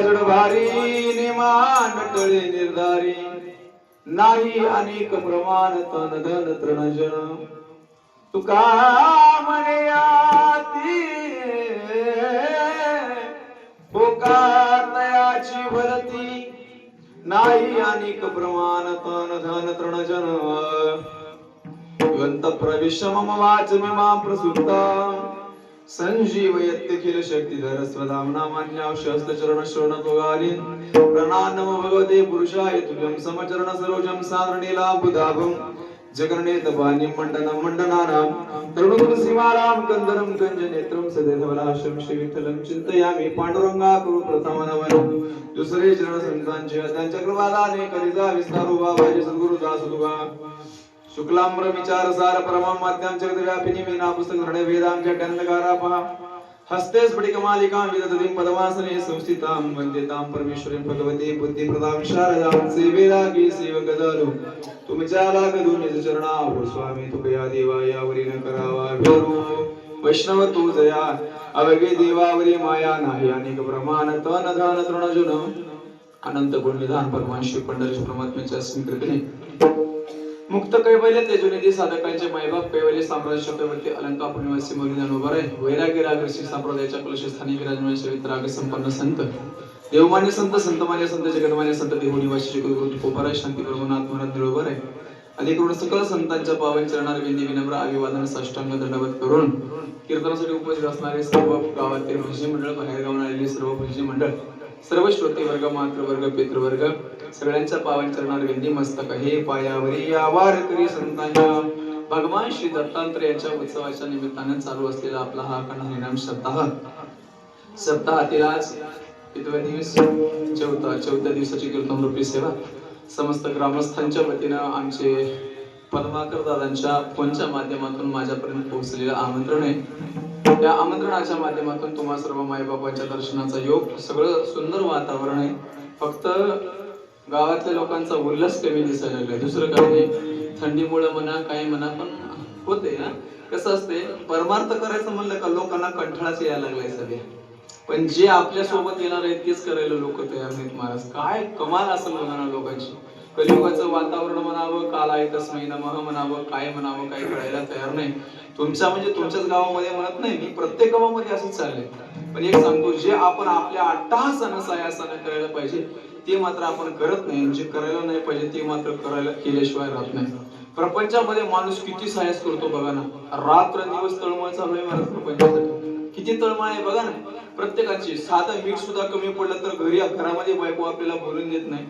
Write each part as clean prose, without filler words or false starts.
जड भारी निमान टळे निर्धारी नाही अनेक प्रमाण तन धन तृणजन तुका म्हणे याती तयाची भरती नाही अनेक प्रमाण तन धन तृणजन ग्रंथ प्रविश्य मम वाच मा प्रसुप्ता संजीवयत्य खिल शक्तिधर स्वधामना मान्यावशस्त चरण श्रवण तोगाली प्रणाम भगवते पुरुषाय तुभ्यं समचरण सरोजं साधरणीला बुधाभं जगन्नेत बाणी मंडनं मंडनानां तरुण सीमाराम कंदरं कंज नेत्रं सदैवलाशं श्री विठ्ठलं चिंतयामि पांडुरंगा कुरु प्रथम नमन दुसरे चरण संतांचे त्यांच्या कृपादाने करिता विस्तारू बाबाजी सद्गुरु दास तुगा शुक्लाम्र विचार सार परमं माध्यम जगद व्यापिनी मीना पुस्तक निर्णय वेदांच्या गंधकारा पहा हस्ते स्फटिक मालिकां विदधतीं पदमासने संस्थितां वंदितां परमेश्वरीं भगवती बुद्धिप्रदां शारदां सेवेलागी सेवकदालु तुमच्या लागदू निज चरणावर स्वामी तुकया देवा यावरी न करावा भेरू वैष्णव तू जया अवघे देवावरी माया नाही अनेक प्रमाण तन धन तृणजुन अनंत गुण निधान परमांशी पंढरीश परमात्म्याच्या स्वीकृतीने मुक्त कैवल्य तेजोनिधी साधकांचे मायबाप कैवल्य साम्राज्य चक्रवर्ती अलंकापूर निवासी मौलिदान उभा आहे वैराग्य रागरसी संप्रदायाच्या कलशस्थानी विराजमान श्री राग संपन्न संत देवमान्य संत संतमान्य संत जगन्मान्य संत देव निवासी गुरु कोपराय शांती प्रभुनाथ महाराज निळोबर आहे अधिकृत सकल संतांच्या पावन चरणार विंदी विनम्र अभिवादन साष्टांग दंडवत करून कीर्तनासाठी उपस्थित असणारे सर्व गावातील भजनी मंडळ बाहेर गावून आलेले सर्व भजनी मंडळ सर्व श्रोते वर्ग मात्र वर्ग पितृ वर्ग सगळ्यांच्या पावन चरणार विंदी मस्तक हे पायावरी या वारकरी संतांच्या भगवान श्री दत्तात्रय यांच्या उत्सवाच्या निमित्ताने चालू असलेला आपला हा अखंड हरिनाम सप्ताहातील आज चौथ्या दिवसाची कीर्तन रूपी सेवा समस्त ग्रामस्थांच्या वतीनं आमचे पद्माकर दादांच्या फोनच्या माध्यमातून माझ्यापर्यंत पोहोचलेलं आमंत्रण आहे त्या आमंत्रणाच्या माध्यमातून तुम्हा सर्व मायबापांच्या दर्शनाचा योग सगळं सुंदर वातावरण आहे फक्त गावातल्या लोकांचा उल्हास कमी दिसायला लागलाय दुसरं काही नाही थंडीमुळे म्हणा काही म्हणा पण होते ना कसं असते परमार्थ करायचं म्हणलं का लोकांना कंठाळाच यायला लागलाय सध्या पण जे आपल्या सोबत येणार आहेत तेच करायला लोक तयार नाहीत महाराज काय कमाल असेल म्हणा लोकांची कलियुगाचं वातावरण म्हणावं काल आहे तस्मै नमः म्हणावं काय म्हणावं काही कळायला तयार नाही तुमच्या म्हणजे तुमच्याच गावामध्ये म्हणत नाही मी प्रत्येक गावामध्ये असंच चाललंय पण एक सांगतो जे आपण आपल्या अट्टहासानं सायासानं करायला पाहिजे ते मात्र आपण करत नाही जे करायला नाही पाहिजे ते मात्र करायला केल्याशिवाय राहत नाही प्रपंचामध्ये माणूस किती सायास करतो बघा ना रात्र दिवस तळमळ चालू आहे महाराज प्रपंचासाठी किती तळमळ आहे बघा ना प्रत्येकाची साधं मीठ सुद्धा कमी पडलं तर घरामध्ये बायको आपल्याला बोलून देत नाही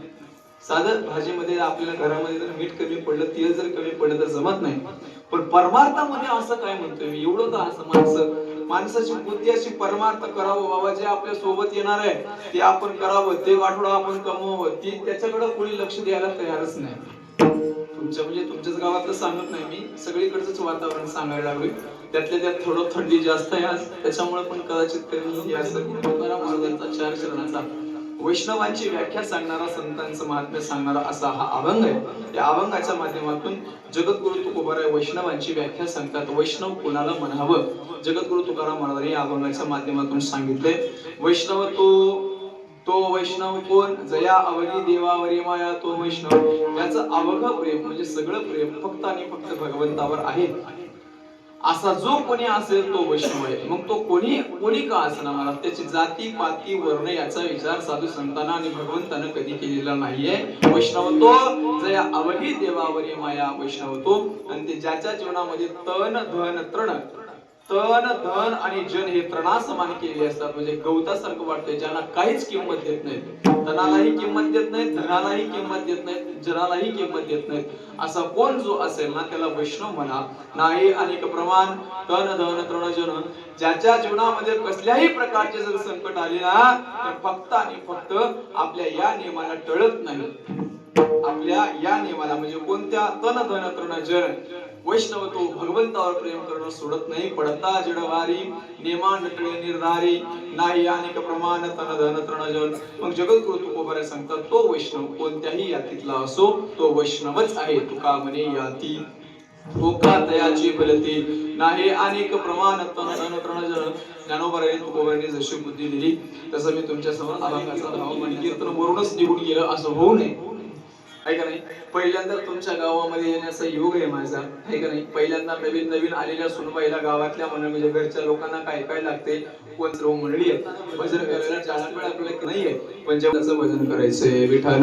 साधं भाजीमध्ये आपल्याला घरामध्ये जर मीठ कमी पडलं तेल जर कमी पडलं तर जमत नाही पण परमार्थामध्ये असं काय म्हणतोय मी एवढं का असं माणसाची बुद्धी अशी परमार्थ करावं बाबा जे आपल्या सोबत येणार आहे ते आपण करावं ते वाटोळं आपण कमवावं ती त्याच्याकडे कोणी लक्ष द्यायला तयारच नाही तुमच्या म्हणजे तुमच्याच गावातलं सांगत नाही मी सगळीकडचंच वातावरण सांगायला लागलोय त्यातल्या त्यात थोडं थंडी जास्त आहे आज त्याच्यामुळे पण कदाचित कमी असं महाराजांचा चार चरणाचा वैष्णवांची व्याख्या सांगणारा संतांचं महात्म्य सांगणारा असा हा अभंग आहे या अभंगाच्या माध्यमातून जगद्गुरु तुकोबाराय वैष्णवांची व्याख्या सांगतात वैष्णव कोणाला म्हणावं जगद्गुरु तुकाराम महाराजांनी या अभंगाच्या माध्यमातून सांगितले वैष्णव तो वैष्णव कोण जया अवघी देवावरी माया तो वैष्णव याचं अवघ प्रेम म्हणजे सगळं प्रेम फक्त आणि फक्त भगवंतावर आहे असा जो कोणी असेल तो वैष्णव आहे मग तो कोणी का असणार मला त्याची जाती पाती वर्ण याचा विचार साधू संतांना आणि भगवंतानं कधी केलेला नाहीये वैष्णव तो जया अवघी देवावरी माया वैष्णव तो आणि ते ज्याच्या जीवनामध्ये तन धन तृण तन धन आणि जन हे तृणासमान केलेले असतात म्हणजे गवतासारखं वाटतंय ज्यांना काहीच किंमत देत नाही तनालाही किंमत देत नाही धनालाही किंमत देत नाही जनालाही किंमत देत नाही असा कोण जो असेल ना त्याला वैष्णव म्हणा नाही अनेक प्रमाण तन धन तृण जन ज्याच्या जीवनामध्ये कसल्याही प्रकारचे जर संकट आले ना तर फक्त आणि फक्त आपल्या या नियमाला टळत नाही आपल्या या नियमाला म्हणजे कोणत्या तन धन तृण जन वैष्णव तो भगवंतावर प्रेम करणं सोडत नाही पडता जडवारी नेमान टळे निर्धारी नाही अनेक प्रमाण तन धन तृणजन मग जगद्गुरु तुकोबाराय सांगतात तो वैष्णव कोणत्याही यातीतला असो तो वैष्णवच आहे तुका म्हणे याती होका तयाची फलती नाही अनेक प्रमाण तन धन तृणजन ज्ञानोबारायांनी तुकोबारायांनी जशी बुद्धी दिली तसं मी तुमच्या समोर अभंगाचा भाव म्हणजे कीर्तन वरूनच निघून गेलं असं होऊ नये, आहे का नाही. पहिल्यांदा तुमच्या गावामध्ये येण्याचा योग आहे माझा, आहे का नाही. पहिल्यांदा नवीन नवीन आलेल्या सुनबाईला गावातल्या म्हणजे घरच्या लोकांना काय काय लागते, कोण सर्व मंडळी आहे भजन करायला जास्त वेळ आपल्याला नाहीये, पण जेव्हा भजन करायचंय विठाल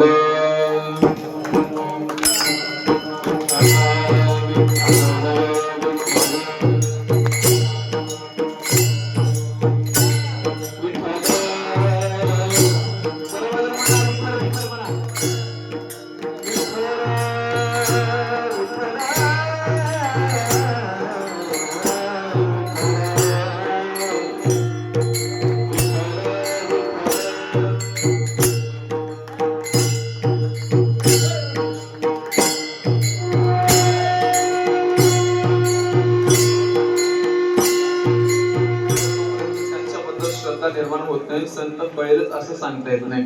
निर्माण होत नाही. संत कळेलच असं सांगता येत नाही.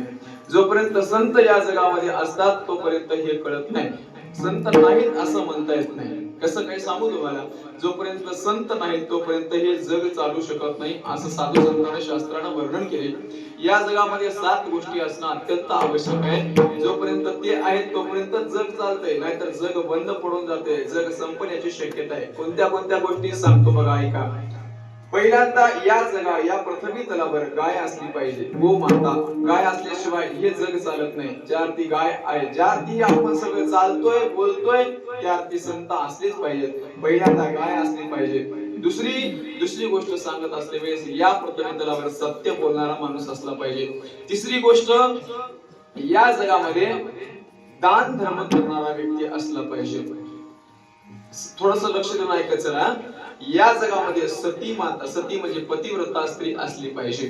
जोपर्यंत संत या जगामध्ये असतात तोपर्यंत हे कळत नाही. संत नाहीत असं म्हणता येत नाही. कसं काही सांगू तुम्हाला, जोपर्यंत संत नाहीत तोपर्यंत हे जग चालू शकत नाही असं साधू संतांनी शास्त्रानं वर्णन केले. या जगामध्ये 7 गोष्टी असणं अत्यंत आवश्यक आहे. जोपर्यंत ते आहेत तोपर्यंत जग चालतंय, नाहीतर जग बंद पडून जाते, जग संपण्याची शक्यता आहे. कोणत्या कोणत्या गोष्टी सांगतो बघा, ऐका. पहिल्यांदा या पृथ्वी तलावर गाय असली पाहिजे, गोमाता. गाय असल्याशिवाय हे जग चालत नाही. ज्या अर्थी गाय आहे, ज्या अर्थी आपण सगळं चालतोय बोलतोय त्या अर्थी संत असलेच पाहिजेत. पहिल्यांदा गाय असली पाहिजे. दुसरी गोष्ट सांगत असते वेळेस या पृथ्वी तलावर सत्य बोलणारा माणूस असला पाहिजे. तिसरी गोष्ट, या जगामध्ये दान धर्म करणारा व्यक्ती असला पाहिजे. थोडस लक्ष देऊन ऐकायचं ना. या जगामध्ये सती म्हणजे पतिव्रता स्त्री असली पाहिजे.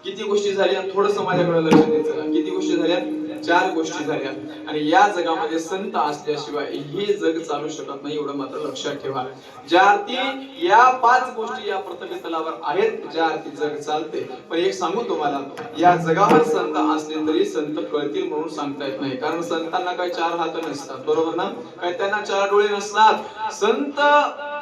किती गोष्टी झाल्या, थोडस माझ्याकडे लक्ष द्यायचं. किती गोष्टी झाल्या? 4 गोष्टी झाल्या. आणि या जगामध्ये संत असल्याशिवाय हे जग चालू शकत नाही, एवढं मात्र लक्षात ठेवा. ज्या अर्थी या 5 गोष्टी या पृथ्वी तलावर आहेत, ज्या अर्थी जग चालते. पण एक सांगू तुम्हाला, या जगावर संत असले तरी संत कळतील म्हणून सांगता येत नाही. कारण संतांना काही 4 हात नसतात, बरोबर ना. काही त्यांना 4 डोळे नसतात. संत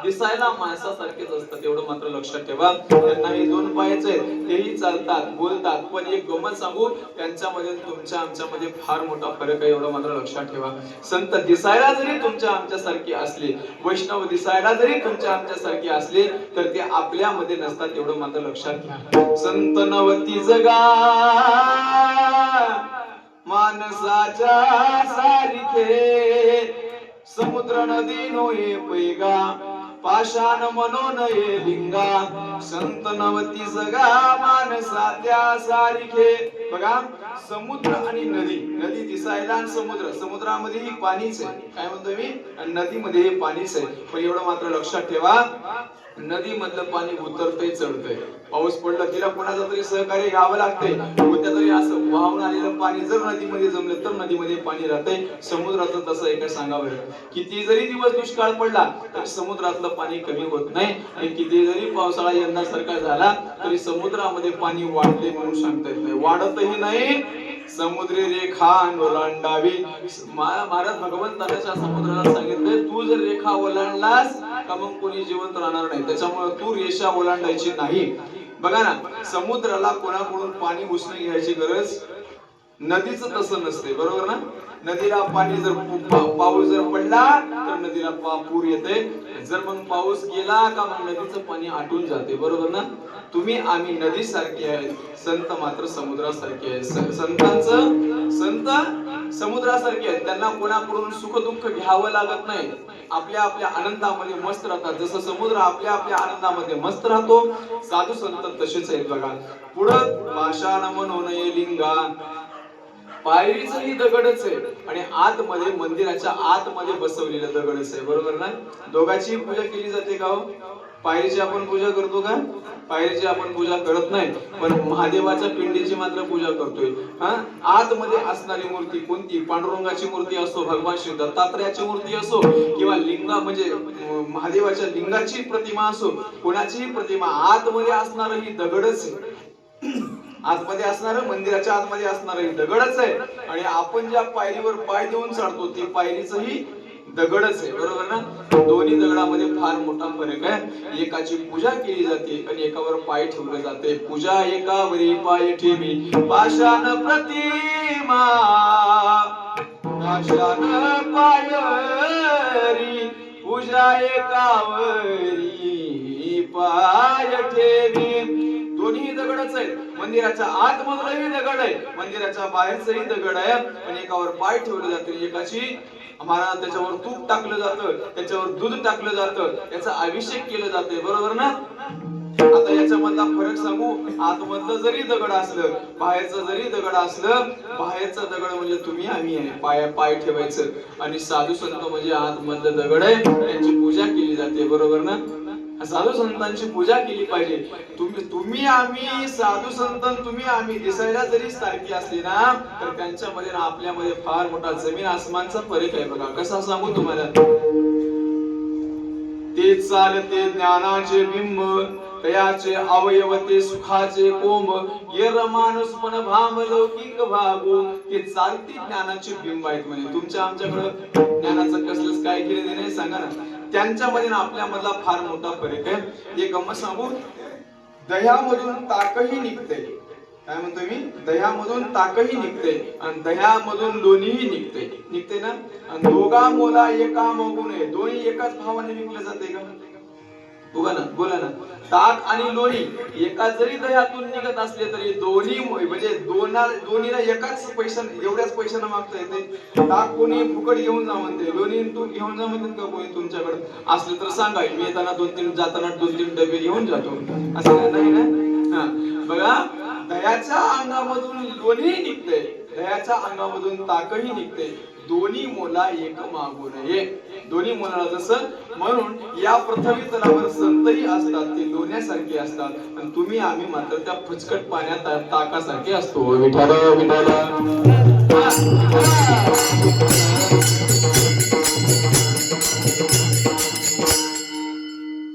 दिसायला माणसासारखेच असतात, एवढं मात्र लक्षात ठेवा. त्यांनाही 2 पायच आहेत, तेही चालतात बोलतात. पण एक गमत सांगू, त्यांच्यामध्ये तुमच्या आमच्यामध्ये फार मोठा फरक आहे, एवढं मात्र लक्षात ठेवा. संत दिसायला जरी तुमच्या आमच्यासारखे असले, वैष्णव दिसायला जरी तुमच्या आमच्यासारखे असले, तर ते आपल्यामध्ये नसतात, एवढं मात्र लक्षात घ्या. संत नवती जगा माणसाच्या सारखे, समुद्र नदी नोये पैगा, पाषाण मनोनये लिंगा. संत नवती जगा माणसाच्या सारखे. बघा, समुद्र आणि नदी दिसायला आणि समुद्रामध्येही पाणीच आहे, काय म्हणतोय मी, आणि नदीमध्ये पाणीच आहे. पण एवढं मात्र लक्षात ठेवा, नदी मधलं पाणी उतरतंय चढतंय. पाऊस पडला तिला कोणाचं तरी सहकार्य घ्यावं लागतंय. कोणत्या तरी असं वाहून आलेलं पाणी जर नदीमध्ये जमलं तर नदीमध्ये पाणी राहतंय. समुद्राचं तसं आहे का सांगा बरं. किती जरी दिवस दुष्काळ पडला तरी समुद्रातलं पाणी कमी होत नाही. आणि किती जरी पावसाळा यंदासारखा झाला तरी समुद्रामध्ये पाणी वाढते म्हणून सांगता येत नाही, वाढतही नाही. समुद्री रेखा ओलांडावी. महाराज भगवंताने समुद्राला सांगितलंय, तू जर रेखा ओलांडलास का मग कोणी जिवंत राहणार नाही, त्याच्यामुळे तू रेषा ओलांडायची नाही. बघा ना, समुद्राला कोणाकडून पाणी उसने घ्यायची गरज, नदीचं तसं नसते, बरोबर ना. नदीला पाणी जर पाऊस जर पडला तर नदीला पूर येते. जर मग पाऊस गेला का मग नदीचं पाणी आटून जाते, बरोबर ना. तुम्ही आम्ही नदी सारखे आहेत, संत मात्र समुद्रासारखे आहेत. संत समुद्रासारखे आहेत, त्यांना कोणाकडून सुख दुःख घ्यावं लागत नाही. आपल्या आपल्या आनंदामध्ये मस्त राहतात. जसं समुद्र आपल्या आपल्या आनंदामध्ये मस्त राहतो, साधू संत तसेच आहेत. बघा पुढं, पाषाण मनोनये लिंगा. पायरीचंही दगडच आहे आणि आतमध्ये मंदिराच्या आतमध्ये बसवलेलं दगडच आहे, बरोबर ना. दोघांची पूजा केली जाते का हो? पायरीची आपण पूजा करतो का? पायरीची आपण पूजा करत नाही, पण महादेवाच्या पिंडीची मात्र पूजा करतोय. आतमध्ये असणारी मूर्ती कोणती, पांडुरंगाची मूर्ती असो, भगवान श्री दत्तात्रयाची मूर्ती असो, किंवा लिंगा म्हणजे महादेवाच्या लिंगाची प्रतिमा असो, कोणाचीही प्रतिमा, आतमध्ये असणार ही दगडच आहे. आतमध्ये असणार, मंदिराच्या आतमध्ये असणार ही दगडच आहे. आणि आपण ज्या पायरीवर पाय देऊन चढतो ती पायरीचंही दगडच आहे, बरोबर ना? दोन्ही दगडामध्ये फार मोठा फरक आहे. एकाची पूजा केली जाते आणि एकावर पाय ठेवले जाते. पूजा एकावरी पाय ठेवी पाषाण प्रतिमा, पाषाण पायरी पूजा एकावरी पाय ठेवी. दोन्ही दगडच आहेत. मंदिराच्या आतमधलाही दगड आहे, मंदिराच्या बाहेरचंही दगड आहे. पण एकावर पाय ठेवले जाते, एकाची महाराज त्याच्यावर तूप टाकलं जातं, त्याच्यावर दूध टाकलं जातं, त्याचा अभिषेक केलं जाते, बरोबर ना? आता याच्यामधला फरक सांगू. आतमधलं जरी दगड असलं, बाहेरचं जरी दगड असलं, बाहेरचा दगड म्हणजे तुम्ही आम्ही आहे, पाय ठेवायचं. आणि साधू संत म्हणजे आतमधलं दगड आहे, त्यांची पूजा केली जाते, बरोबर ना? साधू संतांची पूजा केली पाहिजे. तुम्ही आम्ही साधू संत, तुम्ही आम्ही दिसायला जरी सारखी असली ना, तर त्यांच्यामध्ये ना आपल्यामध्ये फार मोठा जमीन आसमानचा फरक आहे बघा. कसा सांगू तुम्हाला? ते चालते ज्ञानाचे बिंब, तयाचे अवयव ते सुखाचे कोंब, येर माणूस पण भाम लौकिक भागो. ते चालती ज्ञानाचे बिंब आहेत म्हणे. तुमच्या आमच्याकडे ज्ञानाचं कसलंच काय केलं नाही सांगा ना. त्यांच्यामध्ये ना आपल्यामधला फार मोठा फरक आहे. एक गंमत सांगू. दह्यामधून ताकही निघते. काय म्हणतोय मी? दह्यामधून ताकही निघते आणि दह्यामधून लोणीही निघते ना. आणि दोघा मोला एका मागून आहे. दोन्ही एकाच भावाने विकले जाते का? बोला ना. ताक आणि लोणी एका जरी दह्यातून निघत असले तरी दोन्ही म्हणजे दोन्हीला एकाच एवढ्याच पैशाने मागता येते. ताक कोणी फुकट घेऊन जा म्हणते, लोणी तू घेऊन जा म्हणते का कोणी? तुमच्याकडे असले तर सांगा, मी येताना जाताना 2-3 डबे घेऊन जातो. असं काय नाही ना? हा बघा, दह्याच्या अंगामधून लोणी निघते, दह्याच्या अंगामधून ताकही निघते. दोन्ही मोला एक मागू नये. दोन्ही मोलाला जसं, म्हणून या पृथ्वी तलावर संतही असतात, ते लोण्यासारखे असतात. आणि तुम्ही आम्ही मात्र त्या फुचकट पाण्यात ताकासारखे असतो. विठाला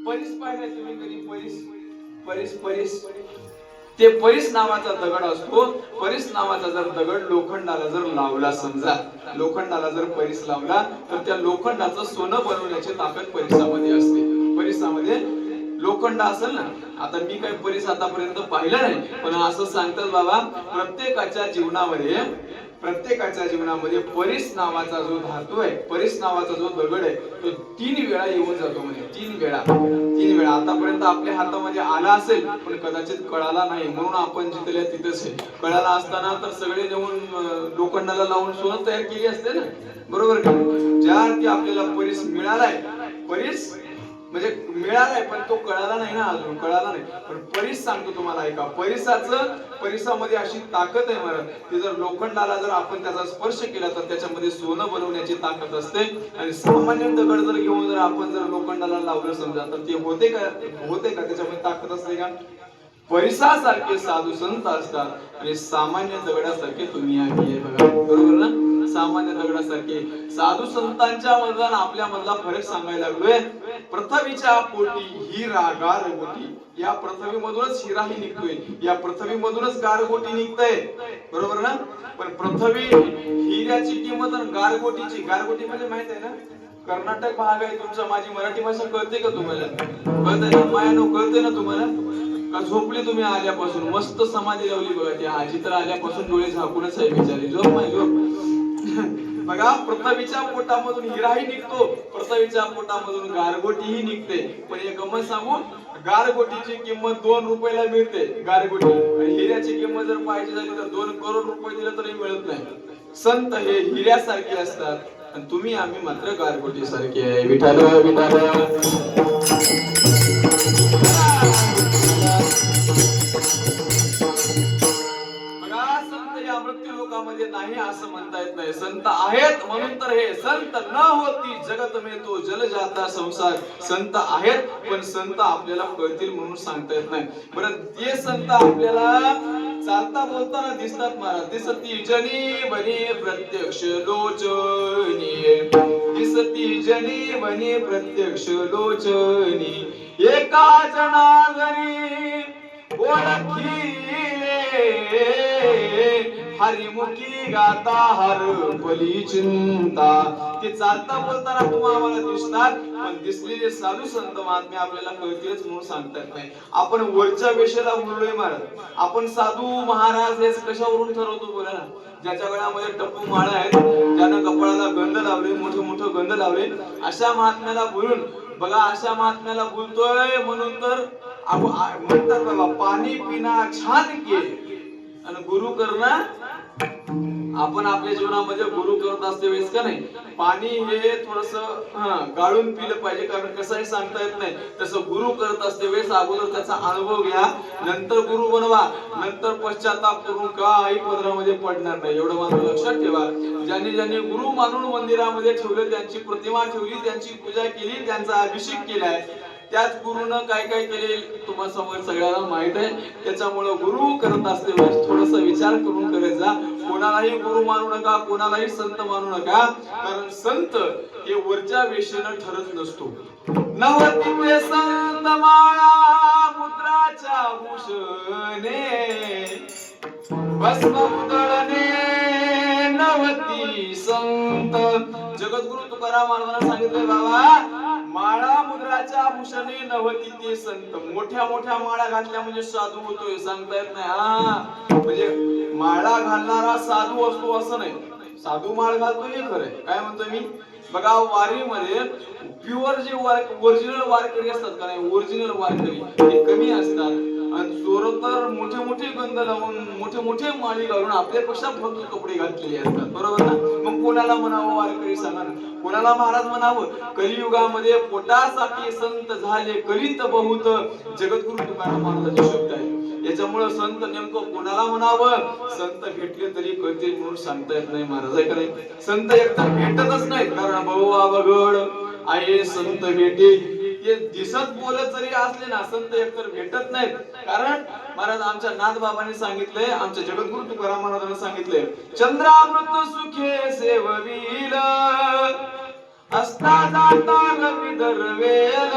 परीस पाहिजे तुम्ही कधी? परीस ते परीस नावाचा दगड असतो. परीस नावाचा जर दगड लोखंडाला जर लावला, समजा लोखंडाला जर परीस लावला, तर त्या लोखंडाचं सोनं बनवण्याची ताकद परिसामध्ये असते. परिसामध्ये लोखंड असेल ना. आता मी काही परीस आतापर्यंत पाहिलं नाही, पण असं सांगतात बाबा, प्रत्येकाच्या जीवनामध्ये परीस नावाचा जो धातू आहे, परीस नावाचा जो दगड आहे, तो 3 वेळा येऊन जातो. म्हणजे 3 वेळा आतापर्यंत आपल्या हातामध्ये आला असेल, पण कदाचित कळाला नाही, म्हणून आपण जिथल्या तिथेच आहे. कळाला असताना तर सगळे नेऊन लोखंडाला लावून सोनं तयार केली असते ना, बरोबर का? ज्या अर्थी आपल्याला परीस मिळालाय, परीस म्हणजे मिळालाय, पण तो कळाला नाही ना, अजून कळाला नाही. पण परीस सांगतो तुम्हाला ऐका. परिसामध्ये अशी ताकद आहे महाराज, ती जर लोखंडाला जर आपण त्याचा स्पर्श केला तर त्याच्यामध्ये सोनं बनवण्याची ताकद असते. आणि सामान्य दगड जर घेऊन जर आपण जर लोखंडाला लावलं समजा, तर ते होते का? त्याच्यामध्ये ताकद असते का? परिसासारखे साधू संत असतात आणि सामान्य दगडासारखे तुम्ही आम्ही आहे बघा, बरोबर ना? सामान्य दगडासारखे साधू संतांच्या मधला आपल्या मधला फरक सांगायला लागलोय. पृथ्वीच्या पोटी हिरा गारगोटी, या पृथ्वीमधूनच हिराही निघतोय, या पृथ्वीमधूनच गारगोटी निघतंय, बरोबर ना? पण पृथ्वी हिऱ्याची किंमत आणि गारगोटी म्हणजे माहित आहे ना? कर्नाटक भाग आहे तुमचा. माझी मराठी भाषा कळते का तुम्हाला? कळते ना? मायानो कळते ना तुम्हाला? का झोपली तुम्ही आल्यापासून? मस्त समाधी लावली बघा. ती आजी तर आल्यापासून डोळे झाकूनच आहे बिचारी. झोप. बघा, पृथ्वीच्या पोटामधून हिराही निघतो, पृथ्वीच्या पोटामधून गारगोटीही निघते. पण एक गंमत सांगू, गारगोटीची किंमत 2 रुपयाला मिळते, गारगोटी. आणि हिऱ्याची किंमत जर पाहिजे झाली तर 2 करोड रुपये दिले तरी मिळत नाही. संत हे हिऱ्यासारखे असतात आणि तुम्ही आम्ही मात्र गारगोटी सारखे आहे. विठाला मृत्यू लोकामध्ये नाही असं म्हणता येत नाही. संत आहेत म्हणून तर हे. संत न होती जगत में तो जल जाता संसार. संत आहेत, पण संत आपल्याला कळतील म्हणून सांगता येत नाही. बरं, ते संत आपल्याला चालता बोलताना दिसतात महाराज. दिसती जनी बनी प्रत्यक्ष लोचनी, दिसती जनी बनी प्रत्यक्ष लोचनी, एका जनार्दनी ओळखिले हरिमुखी गाता हर भली चिंता. ते चालता बोलताना तुम्हाला आम्हाला दिसतात, पण दिसलेले साधू संत महात्मे आपल्याला कळतीलच म्हणून सांगतात नाही. आपण वरच्या वेशेला बोललोय महाराज. आपण साधू महाराज हे कशावरून ठरवतो बोला ना? ज्याच्या गळ्यामध्ये टप्पू माळा आहेत, ज्यानं कपाळाला गंध लावले, मोठे मोठे गंध लावले, अशा महात्म्याला बोलून बघा. अशा महात्म्याला बोलतोय म्हणून तर म्हणतात बाबा, पाणी पिना छान के आणि गुरु करणं. आपण आपल्या जीवनामध्ये गुरु करत असते वेळेस का नाही, पाणी हे थोडस गाळून पिलं पाहिजे. कारण कसंही सांगता येत नाही. तसं गुरु करत असते वेळेस अगोदर त्याचा अनुभव घ्या, नंतर गुरु बनवा. नंतर पश्चाताप करून काही पदरामध्ये पडणार नाही. एवढं मात्र लक्षात ठेवा. ज्यांनी ज्यांनी गुरु मानून मंदिरामध्ये ठेवलं, त्यांची प्रतिमा ठेवली, त्यांची पूजा केली, त्यांचा अभिषेक केलाय, त्याच गुरुनं काय काय केले तुम्हाला समोर सगळ्यांना माहित आहे. त्याच्यामुळे गुरु करत असते वेळेस थोडस विचार करून करत जा. कोणालाही गुरु मानू नका, कोणालाही संत मानू नका. कारण संत हे वरच्या वेशेनं ठरत नसतो. नवतीचे संत माळा मुद्राच्या भूषणे, भस्म उधळणे नवती संत. जगद्गुरु तुकाराम महाराजांना सांगितलंय बाबा, माळा मुद्राच्या भूषणे नवती ते संत. मोठ्या मोठ्या माळा घातल्या म्हणजे साधू होतोय सांगता येत नाही. म्हणजे माळा घालणारा साधू असतो असं नाही. साधू माळ घालतो हे खरंय. काय म्हणतो मी बघा, वारीमध्ये प्युअर जे ओरिजिनल वारकरी असतात का नाही, ओरिजिनल वारकरी हे कमी असतात. आणि चोर तर मोठे मोठे गंध लावून, मोठे मोठे माळी घालून आपल्यापेक्षा भक्त कपडे घातलेले असतात. बरोबर ना? मग कोणाला म्हणावं वारकरी सांगा ना? कोणाला महाराज म्हणावं? कलियुगामध्ये पोटासाठी संत झाले कलित बहुत. जगद्गुरु तुकाराम महाराजांचे शब्द आहेत. याच्यामुळे संत नेमकं कोणाला म्हणावं? संत भेटले तरी कळतील म्हणून सांगता येत नाही महाराज. आहे का नाही? संत एकतर भेटतच नाहीत. कारण बहु अवघड आहे संत भेटे. हे दिसत बोलत जरी असले ना, संत एकतर भेटत नाहीत. कारण महाराज आमच्या नाथबाबांनी सांगितलंय, आमच्या जगद्गुरु तुकाराम महाराजांनी सांगितलंय, चंद्रामृत सुखे सेववील असता जाता रवी दरवेल,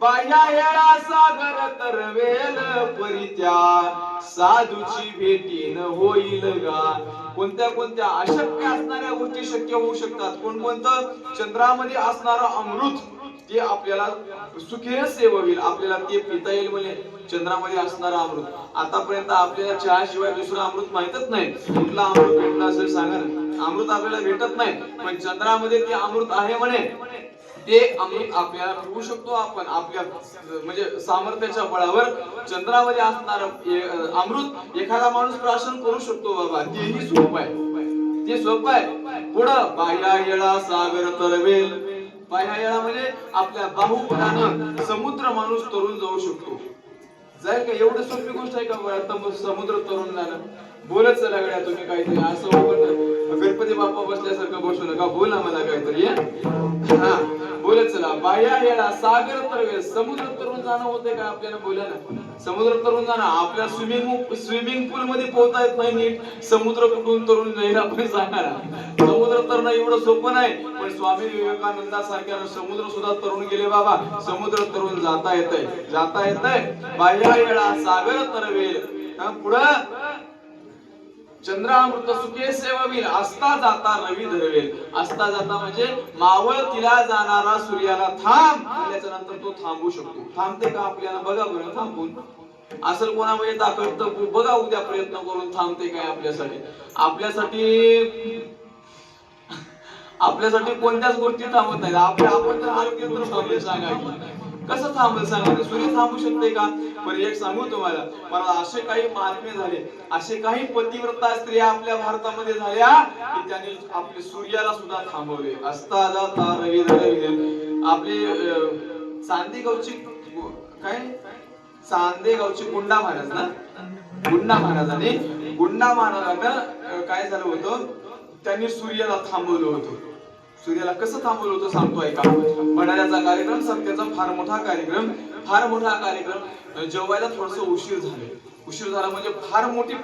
बाह्या येळा सागर तरवेल, परित्या साधूची भेटी न होईल गा. कोणत्या कोणत्या अशक्य असणाऱ्या गोष्टी शक्य होऊ शकतात. कोणकोणतं? चंद्रामध्ये असणारं अमृत ते आपल्याला सुखे सेववील, आपल्याला ते पिता येईल. म्हणजे चंद्रामध्ये असणारं अमृत. आतापर्यंत आपल्याला चहाशिवाय दुसरं अमृत माहितच नाही. कुठला अमृत भेटला असेल सांगा ना? अमृत आपल्याला भेटत नाही, पण चंद्रामध्ये ते अमृत आहे म्हणे. ते अमृत आपल्याला पिऊ शकतो आपण आपल्या म्हणजे सामर्थ्याच्या बळावर. चंद्रामध्ये असणार अमृत एखादा माणूस प्राशन करू शकतो बाबा. तेही सोपं आहे. ते सोपं आहे. पुढं बाह्या येळा सागर तरवेल. बाह्या येळा म्हणजे आपल्या बाहुबलानं समुद्र माणूस तरुण जाऊ शकतो. जाईल का? एवढं सोपी गोष्ट आहे का समुद्र तरुण जाणं? बोलत चला गड्या तुम्ही काहीतरी. असं गणपती बाप्पा बसल्यासारखं बसू नका. बोला मला काहीतरी. हा बोलत चला. बाह्या येळा सागर तरवेल. समुद्र तरुण जाणं होते का आपल्याला? बोला ना. समुद्र तरुण जाणं आपल्या स्विमिंग पूल मध्ये पोहता येत नाही नीट. समुद्र कुठून तरुण जाईल आपण सांगा ना? समुद्र तरण एवढं सोपं नाही. पण स्वामी विवेकानंदा सारख्या समुद्र सुद्धा तरुण गेले बाबा. समुद्र तरुण जाता येतंय, जाता येतंय. बाह्या येळा सागर तरवेल. पुढं चंद्रामृत सुखे सेववील, असता जाता रवी धरवेल. असता जाता म्हणजे मावळतीला जाणारा सूर्याला थांब म्हणल्याच्या नंतर तो थांबू शकतो. थांबते का आपल्याला? बघा बरं थांबून. असेल कोणामध्ये ताकद तर बघा उद्या प्रयत्न करून थांबते काय आपल्यासाठी. आपल्यासाठी कोणत्याच गोष्टी थांबत नाहीत. आपण तर आरोग्य सांगा कसं थांबल सांगा? सूर्य थांबू शकते का? पण एक सांगू तुम्हाला, मला असे काही महात्मे झाले, असे काही पतिव्रता स्त्रिया आपल्या भारतामध्ये झाल्या की त्यांनी आपले सूर्याला सुद्धा थांबवले. असता जाता रवी धरवेल. आपले चांदेगावची गुंडा महाराज ना, गुंडा महाराजाने काय झालं होतं, त्यांनी सूर्याला थांबवलं होतं. सूर्याला कसं थांबवलं होतं सांगतो ऐका. भंडाऱ्याचा कार्यक्रम, सत्याचा फार मोठा कार्यक्रम. जेवायला थोडस उशीर झाला म्हणजे फार मोठी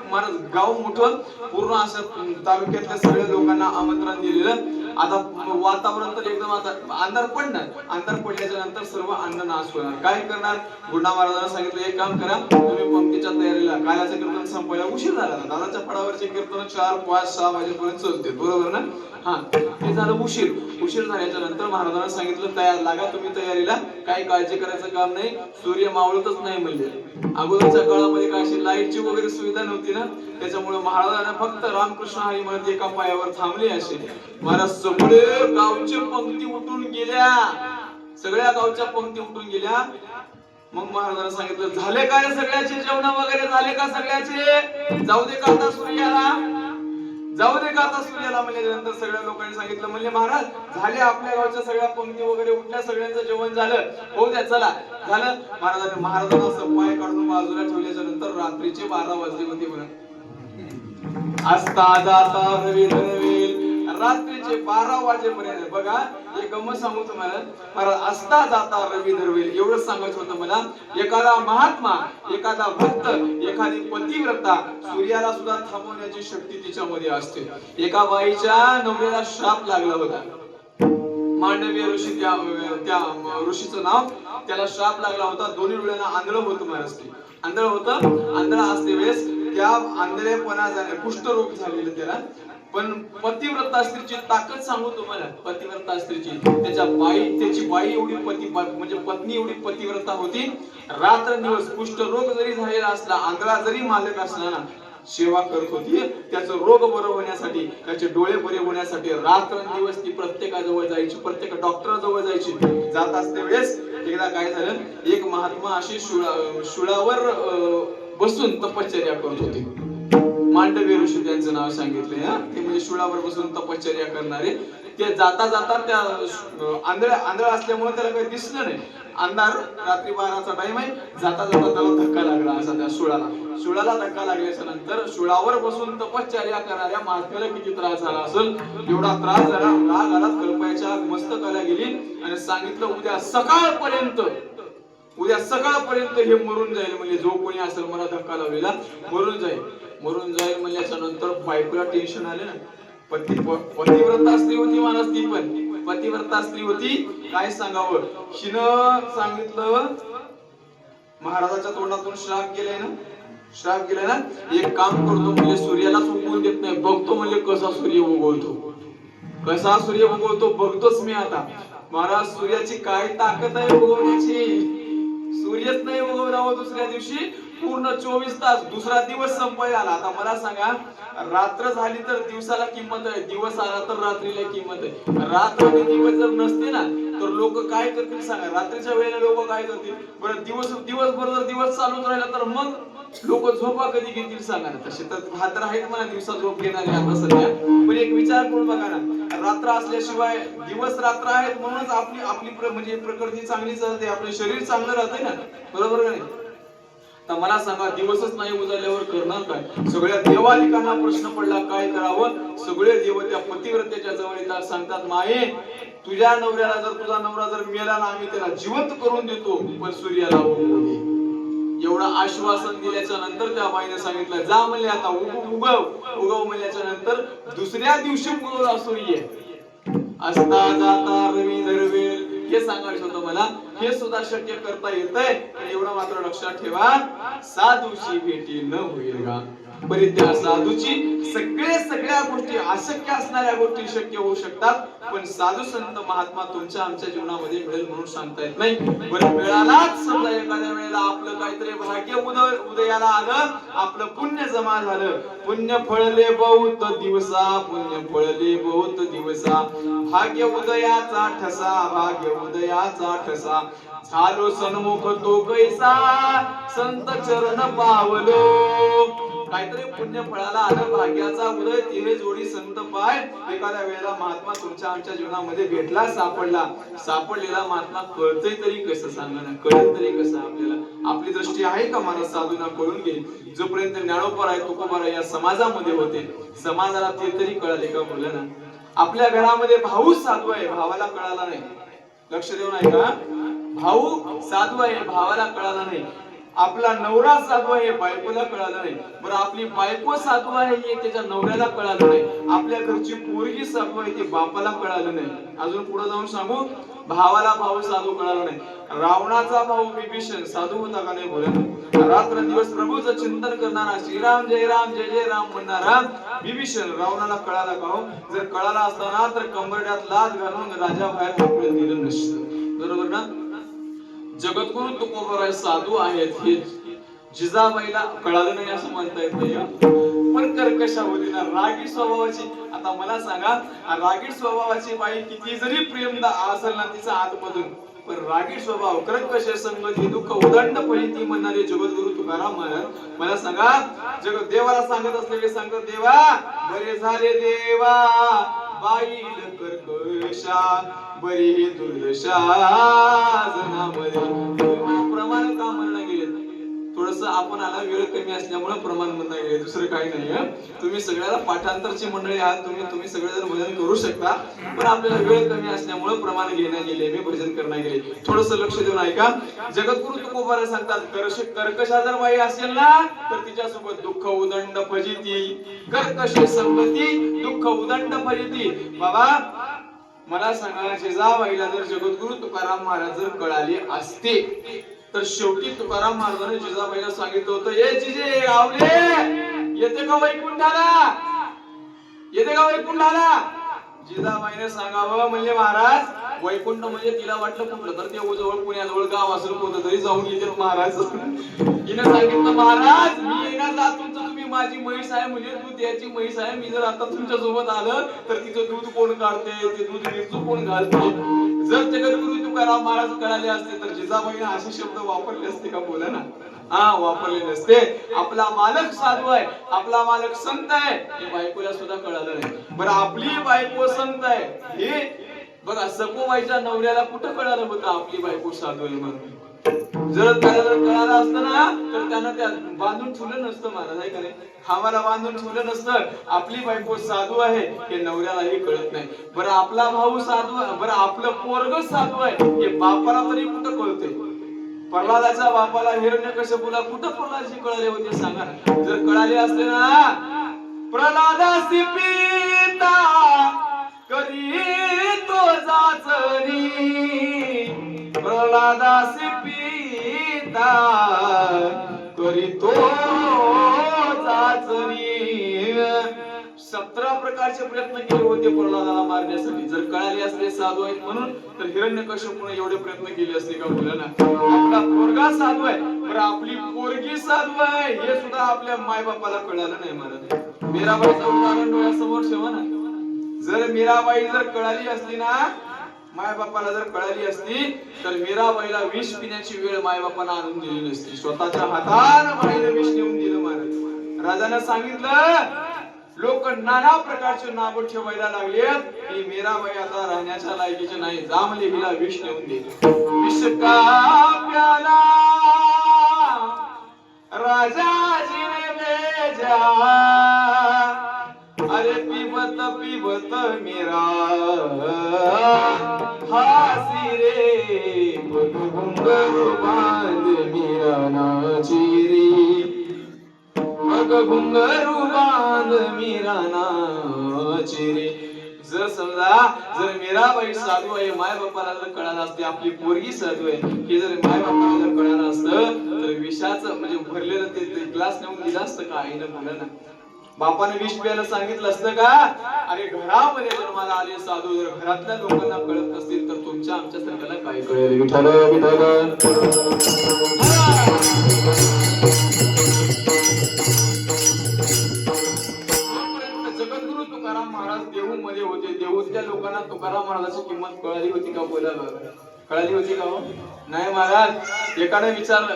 गाव मोठं पूर्ण असं तालुक्यातल्या सगळ्या लोकांना आमंत्रण दिलेलं. आता वातावरण तर एकदम आता अंधार पडणार, अंधार पडल्याच्या नंतर सर्व अन्न नाश होणार. काय करणार? गुंडा महाराजांना सांगितलं एक काम करा, तुम्ही पंक्तीच्या तयारीला, कालाचं कीर्तन संपायला उशीर झाला ना, दादाच्या फळावरचे कीर्तन 4, 5, 6 वाजेपर्यंत चालते, बरोबर ना? हा, ते झालं उशीर झाल्याच्या नंतर महाराजांना सांगितलं तयार लागा तुम्ही तयारीला, काही काळजी करायचं काम नाही, सूर्य मावळतच नाही. म्हणजे अगोदरच्या काळामध्ये काय अशी लाईटची वगैरे सुविधा नव्हती ना, त्याच्यामुळे महाराजांना फक्त रामकृष्ण हरी म्हणत एका पायावर थांबले. असे महाराज सगळे गावचे पंक्ती उठून गेल्या, सगळ्या गावच्या पंक्ती उठून गेल्या. मग महाराजांना सांगितलं झाले काय सगळ्याचे जेवण वगैरे झाले का सगळ्याचे? जाऊ दे का आता सूर्याला, जाऊ दे का आता सूर्याला म्हणजे. नंतर सगळ्या लोकांनी सांगितलं म्हणजे महाराज झाले, आपल्या गावच्या सगळ्या पंक्ती वगैरे उठल्या, सगळ्यांचं जेवण झालं, हो द्या चला. झालं. महाराजांना असं पाय काढून बाजूला ठेवल्याच्या नंतर रात्रीचे 12 वाजले होते. म्हणून असता जाता रवी धरवेल, रात्रीचे 12 वाजेपर्यंत. बघा एक गंमत सांगू तुम्हाला, महाराज असता जाता रवी धरवेल एवढंच सांगायचं होतं मला. एखादा महात्मा, एखादा भक्त, एखादी पतिव्रता सूर्याला सुद्धा थांबवण्याची शक्ती तिच्यामध्ये असते. एका बाईच्या नवऱ्याला शाप लागला होता, मांडवीय ऋषी, त्या ऋषीचं नाव, त्याला शाप लागला होता. दोन्ही डोळ्यांना आंधळ होतं महाराज, ते आंधळ होतं. आंधळ असते वेळेस त्या आंधळेपणा कुष्ठरोग झालेलं त्याला. पण पतिव्रता स्त्रीची ताकद सांगू तुम्हाला, पतिव्रता स्त्रीची, त्याची बाई एवढी म्हणजे पत्नी एवढी पतिव्रता होती. रात्रंदिवस कुष्ठरोग जरी झालेला असला, आंधळा जरी मालक असला ना, सेवा करत होती. त्याचं रोग बरं होण्यासाठी, त्याचे डोळे बरे होण्यासाठी रात्रंदिवस ती प्रत्येकाजवळ जायची, प्रत्येक डॉक्टराजवळ जायची. जात असते वेळेस एकदा काय झालं, एक महात्मा अशी शुळावर बसून तपश्चर्या करत होते. मांडवी ऋषी त्यांचं नाव सांगितलंय. ते म्हणजे शुळावर बसून तपश्चर्या करणारे. ते जाता जाता त्या आंधळ असल्यामुळे त्याला काही दिसलं नाही. अंधार, रात्री 12चा टाइम आहे. जाता जाता त्याला धक्का लागला असा त्या शुळाला धक्का लागल्याच्या नंतर शुळावर बसून तपश्चर्या करणाऱ्या महात्म्याला किती त्रास झाला असेल, एवढा त्रास झाला. राग आला, कल्पायच्या मस्तकाला गेली आणि सांगितलं उद्या सकाळपर्यंत हे मरून जाईल. म्हणजे जो कोणी असेल मला धक्का लावलेला मरून जाईल म्हणल्याच्या नंतर बायकोला टेन्शन आले ना. पतिव्रता स्त्री होती माणूस, ती पण पतिव्रता स्त्री होती. काय सांगावं, हिनं सांगितलं महाराजाच्या तोंडातून श्राप गेलाय ना, एक काम करतो म्हणजे सूर्यालाच उगवून देत नाही, बघतो म्हणजे कसा सूर्य उगवतो बघतोच मी आता. महाराज सूर्याची काय ताकद आहे उगवण्याची, सूर्यच नाही उगवला दुसऱ्या दिवशी पूर्ण 24 तास, दुसरा दिवस संपायला आला. आता मला सांगा, रात्र झाली तर दिवसाला किंमत आहे, दिवस आला तर रात्रीला किंमत आहे. रात्र आणि दिवस जर नसते ना तर लोक काय करतील सांगा? रात्रीच्या वेळेला लोक काय करतील बरं? दिवसभर जर दिवस चालूच राहिला तर मग लोक झोपा कधी घेतील सांगा ना? तसे तर हातर आहेत मला दिवसा झोप घेणारे आता सध्या, पण एक विचार करून बघा ना, रात्र असल्याशिवाय दिवस रात्र आहेत म्हणूनच आपली म्हणजे प्रकृती चांगली चालते, आपलं शरीर चांगलं राहतंय ना, बरोबर का नाही? तर मला सांगा, दिवसच नाही उजाडल्यावर करणार काय? सगळ्या देवालिकांना प्रश्न पडला काय करावं. सगळे देव त्या पतिव्रतेच्या जवळ येतात, सांगतात माये तुझ्या नवऱ्याला तुझा नवरा जर मेला ना आम्ही त्याला जिवंत करून देतो, पण सूर्याला उगवू दे. एवढं आश्वासन दिल्याच्या नंतर त्या बाईने सांगितलं जा म्हणले आता उगव म्हणल्याच्या नंतर दुसऱ्या दिवशी उगवला सूर्य. असता जाता रवी धरवेल हे सांगायचं होतं मला. हे सुद्धा शक्य करता येतंय, एवढं मात्र लक्षात ठेवा, साधूची भेटी न होईल का? परित्या साधूची सगळ्या गोष्टी, अशक्य असणाऱ्या गोष्टी शक्य होऊ शकतात, पण साधू संत महात्मा तुमच्या आमच्या जीवनामध्ये मिळेल म्हणून सांगता येत नाही. बरं मिळालाच समजा एखाद्या वेळेला आपलं काहीतरी भाग्य उदयाला आलं, आपलं पुण्य जमा झालं, पुण्य फळले बहुत दिवसा, पुण्य फळले बहुत दिवसा, भाग्य उदयाचा ठसा, झालो सन्मुख तो कैसा, संत चरण पावलो. काहीतरी पुण्य फळाला आलं, भाग्याचा उदय, तिहे जोडी संत पाय. एखाद्या वेळेला महात्मा तुमच्या आमच्या जीवनामध्ये भेटला, सापडलेला महात्मा कळतंय तरी कसं सांगा ना? कळत तरी कसं आपल्याला? आपली दृष्टी आहे का मला साधूंना कळून घे? जोपर्यंत ज्ञानोबा आहे तुकोबा या समाजामध्ये होते, समाजाला ते तरी कळाले का बोला ना? आपल्या घरामध्ये भाऊ साधू आहे, भावाला कळाला नाही. लक्ष देऊन आहे का? भाऊ साधू आहे, भावाला कळाला नाही. आपला नवरा साधू आहे बायकोला कळालं नाही, बरं आपली बायको साधू आहे हे त्याच्या नवऱ्याला कळालं नाही, आपल्या घरची पोरगी साधू आहे ती बापाला कळालं नाही. अजून पुढे जाऊन सांगू, भावाला भाऊ साधू कळालं नाही. रावणाचा भाऊ विभीषण साधू होता का नाही बोला? रात्र दिवस प्रभूचं चिंतन करणारा, श्रीराम जय जय राम म्हणणारा विभीषण रावणाला कळाला का हो? जर कळाला असताना तर कंबरड्यात लाद घालून राजा बाहेर मोकळं दिलं नसतं. बरोबर ना? जगद्गुरु तुकोबराय साधू आहेत हे जिजाबाईला कळालं नाही असं म्हणता येत नाही. पण कर्कशा होती ना, रागीट स्वभावाची. आता मला सांगा, रागीट स्वभावाची बाई किती जरी प्रेम असेल ना तिचा आतमधून, पण रागीट स्वभाव कर्कश संगती दुःख उदंड फळिती म्हणणारे जगद्गुरु तुकाराम महाराज मला सांगा, जगत देवाला सांगत असलेले सांगत, देवा बरे झाले देवा बाईल कर्कशा बरी दुर्दशा जनामध्ये. प्रमाण का म्हणणं गेले? थोडस आपण आला वेळ कमी असल्यामुळे प्रमाण म्हणणं गेले, दुसरं काही नाही. तुम्ही सगळ्याला पाठांतरची मंडळी आहात, तुम्ही सगळेजण भजन करू शकता, पण आपल्याला वेळ कमी असल्यामुळे प्रमाण घेण्यात गेले, मी भजन करण्यात गेले. थोडस लक्ष देऊन ऐका. जगद्गुरु तुकोबारा सांगतात, कर्कशा जर बाई असेल ना तर तिच्यासोबत दुःख उदंड फजिती. कर्कश संगती दुःख उदंड फजिती. बाबा मला सांगा, जिजाबाईला जर जगद्गुरु तुकाराम महाराज जर कळाले असते तर शेवटी तुकाराम महाराजांनी जिजाबाईला सांगितलं होतं, ए जिजे आवले येते का वैकुंठाला, येते का वैकुंठाला? जिजाबाईने सांगावं म्हणजे महाराज वैकुंठ म्हणजे तिला वाटलं कुठलं तर ते जवळ पुण्याजवळ गाव असेल कोणतं तरी जाऊन येते महाराज. हिने सांगितलं, महाराज मी येणार जा, तुमचं तुम्ही माझी म्हैस आहे म्हणजे दूध याची म्हैस आहे, मी जर आता तुमच्या सोबत आलं तर तिचं दूध कोण काढते, ते दूध मिरचू कोण घालते? जर जगद्गुरु तुकाराम महाराज कळाले असते तर जिजाबाईने असे शब्द वापरले असते का? बोला ना. वापरले नसते. आपला मालक साधू आहे, आपला मालक संत आहे हे बायकोला सुद्धा कळालं नाही. बरं आपली बायको संत आहे हे बघा, सकोबाईच्या नवऱ्याला कुठं कळालं होतं आपली बायको साधू आहे म्हणून? जर त्याला जर कळालं असतं ना तर त्यानं त्या बांधून ठेवलं नसतं महाराज, आहे का नाही? खावाला बांधून ठेवलं नसतं. आपली बायको साधू आहे हे नवऱ्यालाही कळत नाही. बरं आपला भाऊ साधू, बरं आपलं पोरग साधू आहे हे बापाला तरी कुठं कळते? प्रल्हादाच्या बापाला हिरण्यकश्यपूला कुठं प्रल्हादाची कळाले होते सांगा ना? जर कळाले असते ना, प्रल्हादासी पिता करी तो जाचरी, प्रल्हादासी पिता करी तो जाचरी. 17 प्रकारचे प्रयत्न केले होते प्रल्हादाला मारण्यासाठी. जर कळाले असले साधू आहेत म्हणून तर हिरण्यकश्यपूने एवढे प्रयत्न केले असते का? मुलांना आपला पोरगा साधू आहे, बरं आपली पोरगी साधू आहे हे सुद्धा आपल्या मायबापाला कळालं नाही महाराज. मीराबाईचं उदाहरण डोळ्यासमोर ठेवा ना. जर मीराबाई जर कळाली असली ना, मायबापाला जर कळाली असती तर मीराबाईला विष पिण्याची वेळ मायबापाला आणून दिली नसती. स्वतःच्या हाताने बाईला विष नेऊन दिलं महाराज. राजाने सांगितलं, लोक नाना प्रकारचे नाव ठेवायला लागले की मीराबाई आता राहण्याच्या लायकीचे नाही, जा म्हणजे हिला विष नेऊन दे. विष का प्याला राजाजीने भेजा, अरे पिबत पिबत मीरा हासी रे घुंगरू बांध मीरा नाची रे, घुंगरू बांध मीरा नाची रे. जर समजा जर मीराबाई साधू आहे, माय बापाला जर कळालं असते आपली पोरगी साधू आहे हे जर माय बापाला जर कळालं असतं तर विषाचं म्हणजे भरलेलं ते ग्लास नेऊन दिलं असतं का आईनं मुलांना? बापाने विष प्यायला सांगितलं असतं का? अरे घरामध्ये जन्माला आले साधू जर घरातल्या लोकांना कळत नसतील तर तुमच्या आमच्या सारख्याला काय कळेल? विठ्ठल विठ्ठल. जगद्गुरु तुकाराम महाराज देहू मध्ये होते, देहूतल्या लोकांना तुकाराम महाराजाची किंमत कळाली होती का? बोलायला कळाली होती का? नाही महाराज. एकाने विचारलं,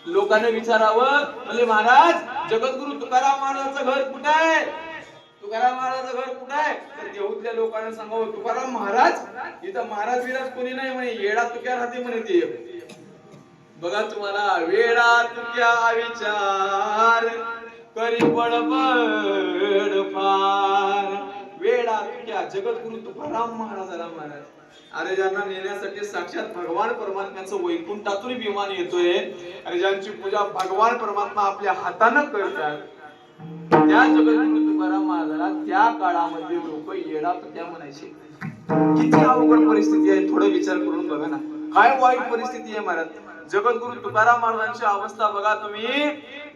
लोकांनी विचारावं म्हणजे महाराज जगद्गुरु तुकाराम महाराजांचं घर कुठे आहे? तुकाराम महाराजांचं घर कुठे आहे? तर देहूतल्या लोकांना सांगावं, तुकाराम महाराज इथं महाराज विराज कोणी नाही म्हणे, येडा तुक्या राहते म्हणे ते. बघा तुम्हाला, वेडा तुक्या विचार करी बडबड फार, वेडा तुक्या जगद्गुरु तुकाराम महाराजाला महाराज. अरे ज्यांना नेण्यासाठी साक्षात भगवान परमात्म्याचं वैकुंठातून विमान येतोय, आणि ज्यांची पूजा भगवान परमात्मा आपल्या हातानं करतात, त्या जगद्गुरु तुकाराम महाराजाला त्या काळामध्ये लोक येडा तुक्या म्हणायचे. किती अवघड परिस्थिती आहे, थोडं विचार करून बघा ना, काय वाईट परिस्थिती आहे महाराज. जगद्गुरु तुकाराम महाराजांची अवस्था बघा तुम्ही.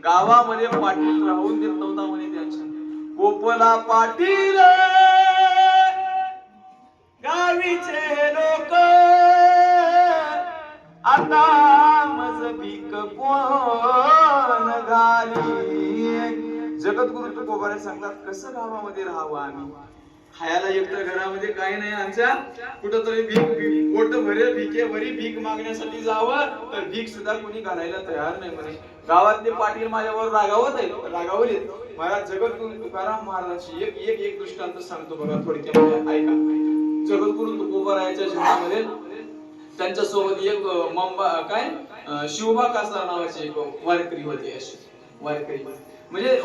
गावामध्ये पाटील राहून देत नव्हता म्हणे त्यांच्या. गोपला पाटील गावीचे लोक, आता मज भीक कोण घाली. जगद्गुरु तुकोबाने सांगतात, कसं गावामध्ये राहावं आम्ही. खायला एकतर घरामध्ये काही नाही आमच्या, कुठंतरी भीक पोट भरेल भिकेवरी भीक मागण्यासाठी जावं तर भीक सुद्धा कोणी घालायला तयार नाही म्हणे. गावातले पाटील माझ्यावर रागावले. महाराज जगद्गुरु तुकाराम महाराजांची एक दृष्टांत सांगतो बघा थोडक्यात ऐका. जगद्गुरु तुकोबारायाच्या जीवनामध्ये त्यांच्या सोबत एक शिवबा कासार नावाची एक वारकरी होती. अशी वारकरी म्हणजे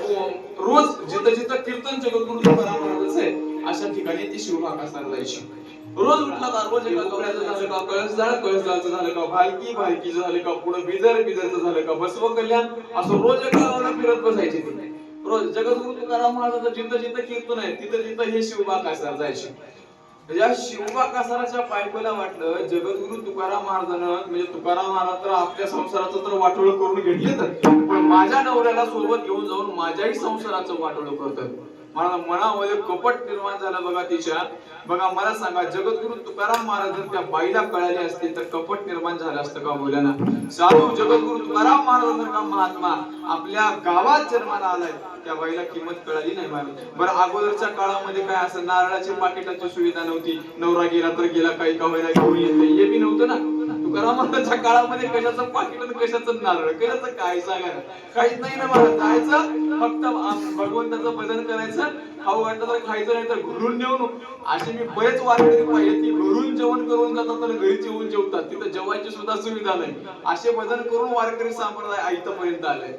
रोज जिथं कीर्तन जगद्गुरु तुकाराम महाराजांचं आहे अशा ठिकाणी ती शिवबा कासार जायची. रोज उठला का रोज एका गवऱ्याचं झालं का, कळसजाळचं झालं का, भालकीचं झालं का, पुढे बिजरचं झालं का, बसव कल्याण, असं रोज एका गावाला फिरत बसायचे ते. रोज जगद्गुरु तुकाराम महाराजांचं जिथं कीर्तन आहे तिथं हे शिवबा कासार जायचे. या शिवबा कासाराच्या बायकोला वाटलं जगद्गुरु तुकाराम महाराजांना, म्हणजे तुकाराम महाराज तर आपल्या संसाराचं तर वाटोळ करून घेतले, पण माझ्या नवऱ्याला सोबत घेऊन जाऊन माझ्याही संसाराचं वाटोळ करतात. मला मनामध्ये कपट निर्माण झालं बघा तिच्या. बघा मला सांगा, जगद्गुरु तुकाराम महाराज त्या बाईला कळाले असते तर कपट निर्माण झालं असतं का बोलाना. साधू जगद्गुरु तुकाराम महाराजांसारखा महात्मा आपल्या गावात जन्माला आलाय, त्या बाईला किंमत कळाली नाही महाराज. बरं अगोदरच्या काळामध्ये काय असं नारळाची पाकिटाची सुविधा नव्हती. नवरा गेला तर गेला, काही का होईना घेऊन येते हे बी नव्हतं ना. तुकाराम महाराजांच्या काळामध्ये कशाचं पाकिट आणि कशाचं नारळ, कशाचं काय सांगा, काहीच नाही ना महाराज. जायचं फक्त भगवंताचं भजन करायचं, खाऊ वाटलं तर खायचं, नाही तर घरून नेऊन. असे मी बरेच वारकरी पाहिले की घरून जेवण करून जातात आणि घरीच येऊन जेवतात, तिथं जेवायची सुद्धा सुविधा नाही. असे भजन करून वारकरी संप्रदाय इथपर्यंत आलाय.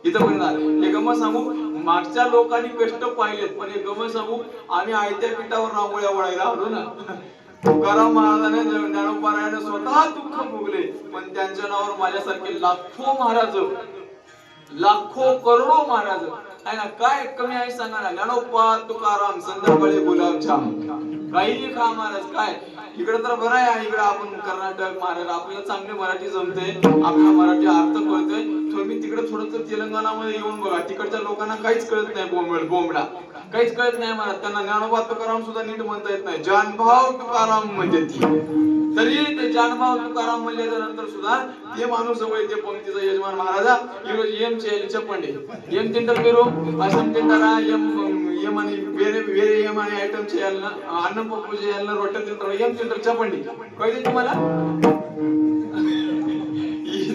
हे गम सांगू, मागच्या लोकांनी कष्ट पाहिलेत, पण हे गम सांगू आम्ही आयत्या पिठावर रांगोळ्या वळायला आलो ना. तुकाराम महाराजांनी ज्ञानोबारायाने स्वतः दुःख भोगले, पण त्यांच्या नावावर माझ्यासारखे लाखो महाराज, लाखो करोडो महाराज आहे ना. काय कमी आहे सांगा ना. ज्ञानोबा तुकाराम संध्याकाळी गुलाबजाम काही खा महाराज. काय इकडे तर बरं आहे, इकडे आपण कर्नाटक महाराज आपल्याला चांगले मराठी जमते, आपला मराठी अर्थ कळतोय. तुम्ही तिकडे थोडस तेलंगणामध्ये येऊन बघा, तिकडच्या लोकांना काहीच कळत नाही. बोंबडा काहीच कळत नाही महाराज. त्यांना ज्ञानोबा तुकाराम सुद्धा नीट म्हणता येत नाही. जानभाव तुकाराम म्हणजे ती, तरी ते जानभाव तुकाराम म्हणल्याच्या नंतर सुद्धा ते माणूस जवळ ते पंक्तीचा यजमान महाराजा ఈరోజు ఏం చేయాలి చెప్పండి, ఏం తింటారు మీరు, అన్నం తింటారా, ఏమని వేరే ఏమని ఐటమ్ చేయాలన్నా, అన్నం పప్పు చేయాలన్నా, రొట్టె తింటారా, ఏం తింటారు చెప్పండి. कळते तुम्हाला.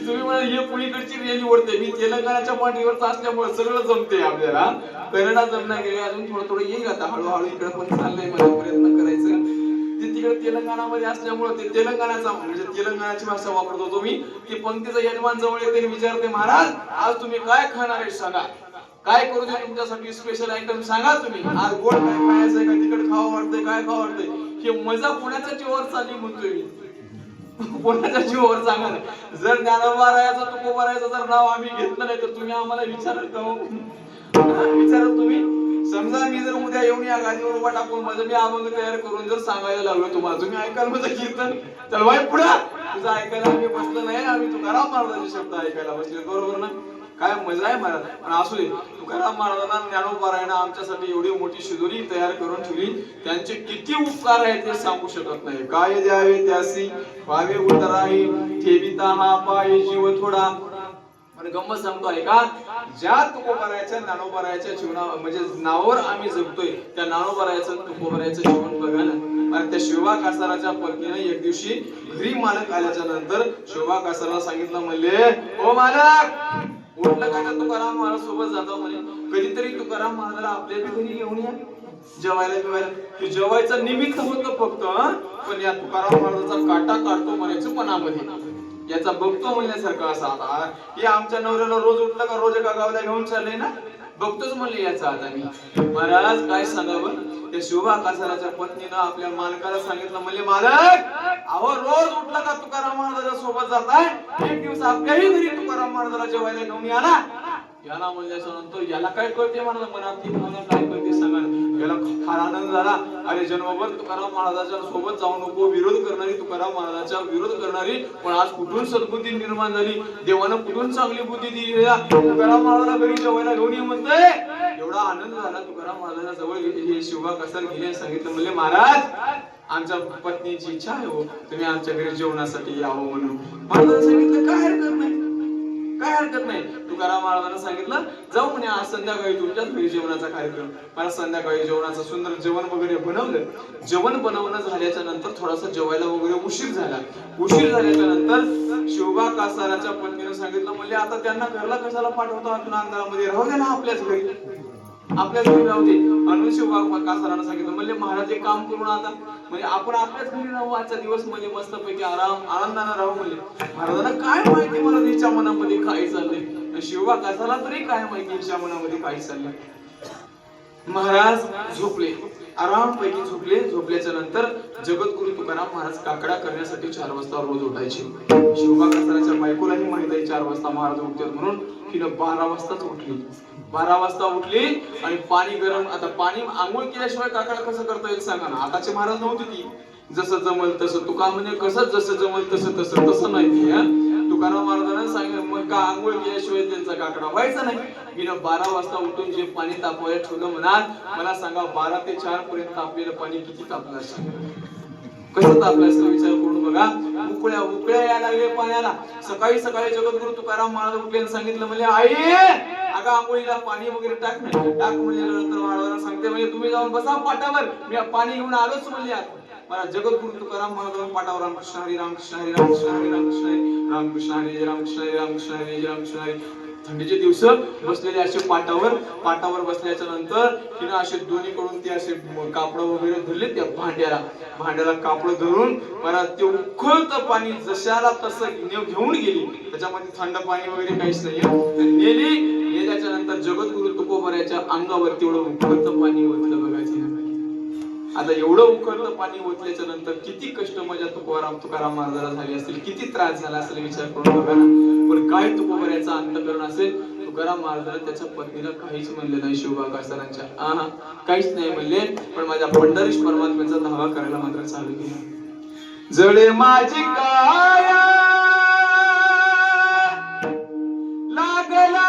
तुम्ही मला हे पुणीकडची रेंज ओढते, मी तेलंगणाच्या पाठीवरच असल्यामुळे सगळं जमते आपल्याला. कन्नडा जमणार गेले अजून थोडं येईल आता हळूहळू. इकडे पण चाललंय मला प्रयत्न करायचं. ते तिकडे तेलंगणामध्ये असल्यामुळे ते तेलंगणाचा म्हणजे तेलंगणाची भाषा वापरत होतो मी. ते पंक्तीचा यजमान जवळ येते विचारते, महाराज आज तुम्ही काय खाणार आहे सांगा, काय करू दे तुमच्यासाठी स्पेशल आयटम सांगा तुम्ही. आज गोड काय खायचंय का, तिकडे खावं वाटतंय, काय खावं वाटतंय. हे मजा कोणाच्या जीवावर चालली म्हणतोय मी, कोणाच्या जीवावर सांगा ना. जर ज्ञानोबारायाचं तुकोबारायाचं जर नाव आम्ही घेतलं नाही तर तुम्ही आम्हाला विचाराल का? विचाराल तुम्ही. समजा मी जर उद्या येऊन या गादीवर उभा टाकून माझं मी अभंग तयार करून जर सांगायला लागलो तुम्हाला, तुम्ही ऐकाल माझं कीर्तन, चल बाई पुढे तुझं ऐकायला आम्ही बसलो नाही, आम्ही तुकाराम महाराजांचे शब्द ऐकायला बसले. बरोबर ना. काय मजा आहे महाराज. पण असू दे, तुकाराम महाराजांना ज्ञानोबारायानं आमच्यासाठी एवढी मोठी शिदोरी तयार करून ठेवली. त्यांचे किती उपकार आहेत ते सांगू शकत नाही. काय द्यावे त्यासी पावे उतराई, ठेविता हा पाय जीव थोडा. पण गंमत सांगतोय का, ज्या तुकोबारायाच्या ज्ञानोबारायाच्या जीवना म्हणजे नावावर आम्ही जगतोय, त्या ज्ञानोबारायाचं तुकोबारायाचं जीवन बघा ना. आणि त्या शिवबा कासाराच्या पत्नीने एक दिवशी घरी मालक आल्याच्या नंतर शिवबा कासाराला सांगितलं, म्हणले ओ मालक उठलं का तुकाराम महाराज सोबत जातो म्हणे, कधीतरी तुकाराम महाराजाला आपल्या बी घरी घेऊन या जेवायला बिवायला. हे जेवायचं निमित्त होतं फक्त, पण या तुकाराम महाराजाचा काटा काढतो म्हणायचं मनामध्ये, याचा बघतो म्हणण्यासारखं असा. आता हे आमच्या नवऱ्याला रोज उठलं का रोज एका गावाला घेऊन चालले ना, बघतोच म्हणले याचा. आता मी महाराज काय सांगावं, त्या शिवबा कासाराच्या पत्नीनं आपल्या मालकाला सांगितलं, म्हणजे मालक, अहो रोज उठला का तुकाराम महाराजाच्या सोबत जाताय, एक दिवस आपल्याही घरी तुकाराम महाराजाला जेवायला घेऊन या ना. याला म्हणल्याच्या नंतर याला काय कळते म्हणाला, मनातली भावना काय कळते सांगा. याला फार आनंद झाला. अरे जन्मभर तुकाराम महाराजाच्या सोबत जाऊ नको, विरोध करणारी, तुकाराम महाराजाचा विरोध करणारी, पण आज कुठून सद्बुद्धी निर्माण झाली, देवानं कुठून चांगली बुद्धी दिली, तुकाराम महाराजाला घरी जेवायला घेऊन ये म्हणतोय. एवढा आनंद झाला. तुकाराम महाराजांना जवळ गेले, शिवबा कासार गेले, सांगितलं, म्हणले महाराज, आमच्या पत्नीची इच्छा आहे हो, तुम्ही आमच्या घरी जेवणासाठी यावं म्हणून. महाराजांनी सांगितलं काय हरकत नाही, काय हरकत नाही. तुकाराम महाराजांना सांगितलं, जाऊ म्हणे आज संध्याकाळी तुमच्याच घरी जेवणाचा कार्यक्रम. मला संध्याकाळी जेवणाचं सुंदर जेवण वगैरे बनवलं. जेवण बनवणं झाल्याच्या नंतर थोडासा जेवायला वगैरे उशीर झाला. उशीर झाल्याच्या नंतर शिवबा कासाराच्या पत्नीने सांगितलं, म्हणजे आता त्यांना घरला कशाला पाठवता, आपण अंधारामध्ये राहू द्या ना आपल्याच घरी, आपल्याच घरी राहू दे. म्हणून शिवबा कासारानं सांगितलं, म्हणजे महाराज एक काम करू ना आता, म्हणजे आपण आपल्याच घरी राहू आजचा दिवस, म्हणजे मस्तपैकी आनंदानं राहू. म्हणजे महाराजांना काय माहिती मला तिच्या मनामध्ये काय चाललंय, शिवबा कासाला तरी काय माहिती तिच्या मनामध्ये काय चाललंय. महाराज झोपले, आरामपैकी झोपले. झोपल्याच्या नंतर जगद्गुरु तुकाराम महाराज काकडा करण्यासाठी 4 वाजता रोज उठायचे. शिवबा कासाराच्या बायकोलाही माहित आहे 4 वाजता महाराज उठतात म्हणून, तिनं 12 वाजताच उठली. 12 वाजता उठली आणि पाणी गरम, आता पाणी आंघोळ केल्याशिवाय काकडा कसं करता येईल सांगा ना. आताचे महाराज नव्हती ती, जसं जमल तसं, तुका म्हणजे कसं जसं जमल तसं तसं तसं नाही. तुकाराम महाराजांना सांगितलं, मग का आंघोळ केल्याशिवाय त्यांचा काकडा व्हायचा नाही. मी 12 वाजता उठून जे पाणी तापवायला ठेवलं म्हणाल, मला सांगा 12 ते 4 पर्यंत तापलेलं पाणी किती तापलं असेल, कसं तापलं असेल विचार करून बघा. उकळ्या उकळ्या यायला लागले पाण्याला. सकाळी सकाळी जगद्गुरु तुकाराम महाराज उठले आणि सांगितलं, म्हणजे आई अगं आंघोळीला पाणी वगैरे टाक म्हणल्यानंतर महाराजांना सांगते, म्हणजे तुम्ही जाऊन बसा पाटावर, मी पाणी घेऊन आलोच म्हणले. मला जगद्गुरु तुकाराम महाराज पाटावर रामकृष्ण हरी रामकृष्ण हरी रामकृष्ण हरी रामकृष्ण हरी रामकृष्ण हरी रामकृष्ण हरी रामकृष्ण हरी रामकृष्ण हरी. थंडीचे दिवस बसलेले असे पाटावर बसल्याच्या नंतर तिने असे दोन्हीकडून ते असे कापड वगैरे धरले त्या भांड्याला कापड धरून मला ते उकळतं पाणी जशाला तसं घेऊन गेली. त्याच्यामध्ये थंड पाणी वगैरे काहीच नाही. नेल्याच्या नंतर जगद्गुरु तुकोबराच्या अंगावरती एवढं उकळतं पाणी ओतलं बघा. आता एवढं उकळतं पाणी ओतल्याच्या नंतर किती कष्ट माझ्या तुकाराम महाराजाला झाले असतील, किती त्रास झाला असेल विचार करून बघा ना. पण काय तुकोबऱ्याचा अंतःकरण असेल. तुकाराम महाराजाला त्याच्या पत्नीला काहीच म्हणले नाही. शिवबा कासारांच्या काहीच नाही म्हणले, पण माझ्या पंढरीश परमात्म्याचा धावा करायला मात्र चालू केला. जळे माझी काया लागला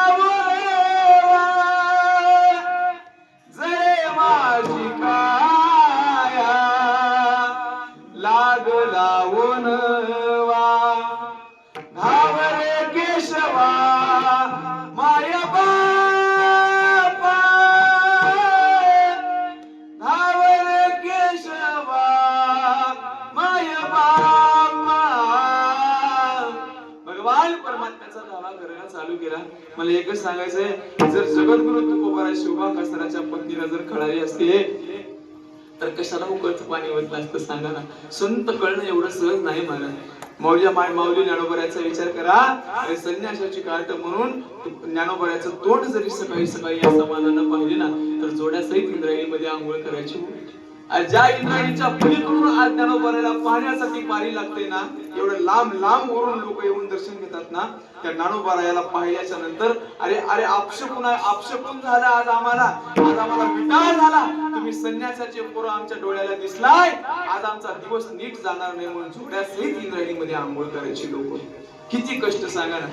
मला एकच सांगायचंय, जर जगद्गुरु तुकोबरा शिवबा कासाराच्या पत्नीला जर कळाली असते तर कशाला उकळतं पाणी ओतलं असतं सांगा ना. संत कळणं एवढं सहज नाही महाराज. माऊली ज्ञानोबराचा विचार करा. संन्यासाची काट म्हणून ज्ञानोबराचं तोंड जरी सकाळी सकाळी या समाजानं पाहिले ना तर जोड्यासहित इंद्रायणीमध्ये आंघोळ करायची. ज्या इंद्रायणीच्या पलीकडून आज ज्ञानोबराला पाहण्यासाठी पारी लागते ना, एवढं लांब लांब वरून लोक येऊन दर्शन घेतात ना, त्या ज्ञानोबराला पाहिल्याच्या नंतर अरे अरे आपशकून झाला आज आम्हाला विटाळ झाला. तुम्ही संन्यासाचे पोरं आमच्या डोळ्याला दिसलाय, आज आमचा दिवस नीट जाणार नाही म्हणून जोड्यासहित इंद्रायणीमध्ये आंघोळ करायची लोक. किती कष्ट सांगा ना.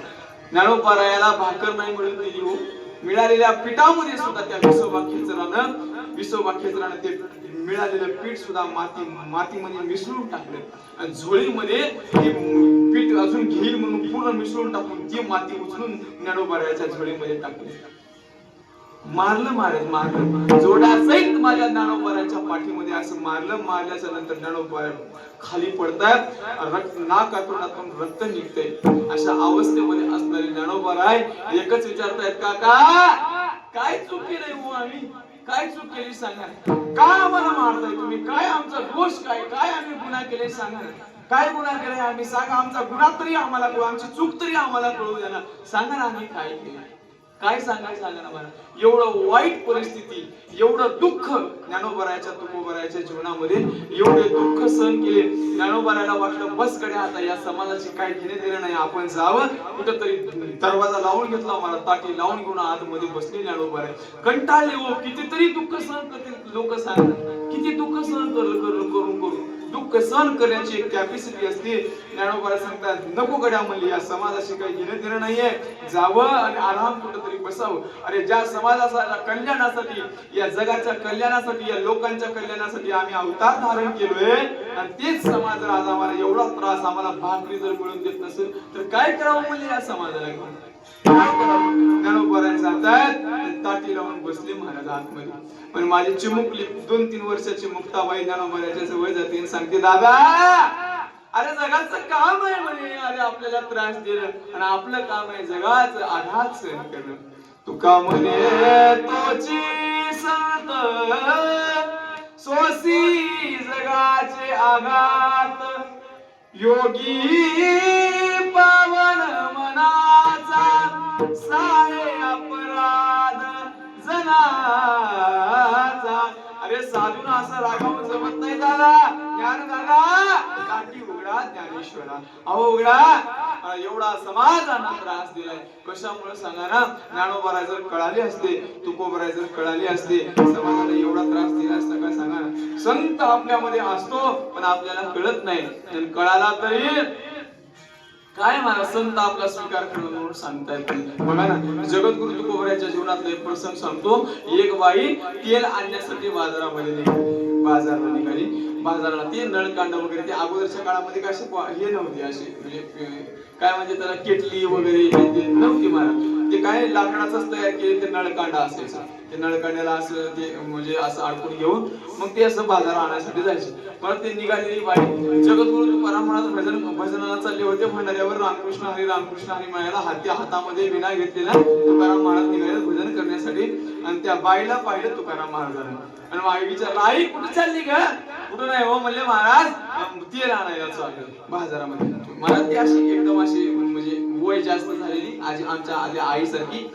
ज्ञानोबराला भाकर नाही मिळून दिली हो, मिळालेल्या पिठामध्ये सुद्धा त्या विसोबा खेचरानं ते मिळालेलं पीठ सुद्धा मातीमध्ये मिसळून टाकलं आणि झोळीमध्ये ते पीठ अजून घेईल म्हणून पूर्ण मिसळून टाकून ती माती उचलून ज्ञानोबराच्या झोळीमध्ये टाकली. मारलं जोडासहित माझ्या ज्ञानोबराच्या पाठीमध्ये असं मारल्याच्या नंतर ज्ञानोबरा खाली पडतात, नाकातून रक्त निघतंय. अशा अवस्थेमध्ये असणारे ज्ञानोबरा एकच विचारतायत, काका काय चूक केली हो आम्ही, काय चूक केली सांगा, का आम्हाला मारताय तुम्ही, काय आमचा दोष काय आम्ही गुन्हा केले सांगा, काय गुन्हा केलाय आम्ही सांगा, आमचा गुन्हा तरी आम्हाला कळू, आमची चूक तरी आम्हाला कळू द्या ना, सांगा ना आम्ही काय केलं. काय सांगायचं सांगा ना मला. एवढं वाईट परिस्थिती, एवढं दुःख ज्ञानोबाराच्या तुकोबाराच्या जीवनामध्ये एवढे दुःख सहन केले. ज्ञानोबाराला वाटलं बस कडे आता या समाजाची काही घेणे देणं नाही, आपण जावं. कुठंतरी दरवाजा लावून घेतला, मला ताटी लावून घेऊन आतमध्ये बसले ज्ञानोबारा. कंटाळले हो, कितीतरी दुःख सहन करतील लोक. सांग किती दुःख सहन करून दुःख सहन करण्याची एक कॅपॅसिटी असते. ज्ञानोबा सांगतात नको गड्या म्हणली, या समाजाशी काही घेणं देणं नाहीये, जावं आणि आराम कुठंतरी बसावं. अरे ज्या समाजाच्या कल्याणासाठी, या जगाच्या कल्याणासाठी, या लोकांच्या कल्याणासाठी आम्ही अवतार धारण केलोय, आणि तेच समाज जर आज आम्हाला एवढा त्रास, आम्हाला भाकरी जर मिळून देत नसेल तर काय करावं म्हणले या समाजाला घेऊन. ज्ञानोबाराय सांगतात ताटी लावून बसले महाराज आतमध्ये. पण माझी चिमुकली 2-3 वर्षाची मुक्ताबाई ज्ञानोबाराच्या जवळ जाते आणि सांगते दादा, अरे जगाचं काम आहे म्हणे, अरे आपल्याला त्रास देणं, आणि आपलं काम आहे जगाचं आघात सहन करणं. तुका म्हणे तोची संत सोसी जगाचे आघात, योगी पावन मनाचा सारे अपराध जनाचा. अरे साधून असं रागावून जमत नाही दादा. ज्ञान दादा काठी उघडा ज्ञानेश्वरा. अहो उघडा, एवढा समाजाला त्रास दिलाय कशामुळे सांगा ना. ज्ञानोबाराय जर कळाले असते, तुकोबाराय जर कळाले असते, समाजाला एवढा त्रास दिला असता का सांगा ना. संत आपल्यामध्ये असतो पण आपल्याला कळत नाही, आणि कळाला तरी काय मला संत आपला स्वीकार करणं म्हणून सांगता येत नाही. बघा ना, जगद्गुरु तुकोबाराच्या जीवनातला एक प्रसंग सांगतो. एक बाई तेल आणण्यासाठी बाजारामध्ये निघाली. बाजाराला ते नळकांड वगैरे, ते अगोदरच्या काळामध्ये काय हे नव्हते, असे म्हणजे काय म्हणजे त्याला केटली वगैरे हे नव्हती महाराज. ते काय लाकडाचंच तयार केले, ते नळकांडा असायचं. ते नळकांड्याला असं ते म्हणजे असं अडकून घेऊन मग ते असं बाजारात आणण्यासाठी जायचे. परत ते निघालेली बाई जगद्गुरु तुकाराम महाराज भजनाला चालले होते. भंडाऱ्यावर रामकृष्ण हरी म्हणायला हातामध्ये विना घेतलेला तुकाराम महाराज निघाले भजन करण्यासाठी. आणि त्या बाईला पाहिलं तुकाराम महाराजांनी, आणि बाई विचारला आई कुठे चालली का. कुठं नाही हो म्हणले महाराज, तेल आणायला चाललं बाजारामध्ये. महाराज ती अशी एकदम अशी म्हणजे वय जास्त झालेली आमच्या आई सारखी.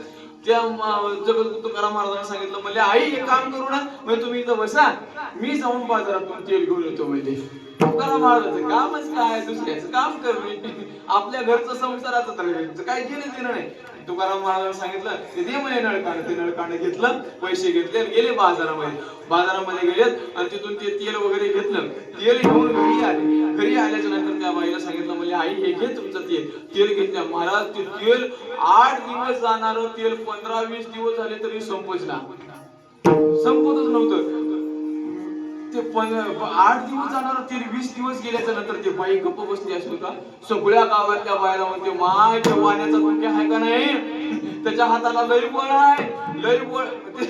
त्या जगद्गुरु तुकाराम महाराजांना सांगितलं म्हणजे आई एक काम करू ना, म्हणजे तुम्ही इथं बसा, मी जाऊन बाजारातून तेल घेऊन येतो. म्हणजे तुकाराम महाराजांचं कामच काय, दुसऱ्याचं काम करणे, आपल्या घरचं संसाराचं तर काय केलं देणं नाही. तुकाराम महाराजांनी सांगितलं ते दे म्हणे नळकांड. ते नळकांड घेतलं, पैसे घेतले, गेले बाजारामध्ये गेलेत, आणि तिथून ते तेल वगैरे घेतलं. तेल घेऊन घरी आले. घरी आल्याच्या नंतर त्या बाईला सांगितलं म्हणजे आई हे घे तुमचं तेल घेतलं. महाराज ते तेल 8 दिवस जाणार तेल 15-20 दिवस झाले तरी संपतच नव्हतं. ते 8 दिवस जाणार तेल 20 दिवस गेल्याच्या नंतर ते बाई गप्प बसली असेल का. सगळ्या गावातल्या बायला म्हणते माय त्या वाण्याचा तुमच्या आहे का नाही, त्याच्या हाताला लई बळ आहे, लई बळ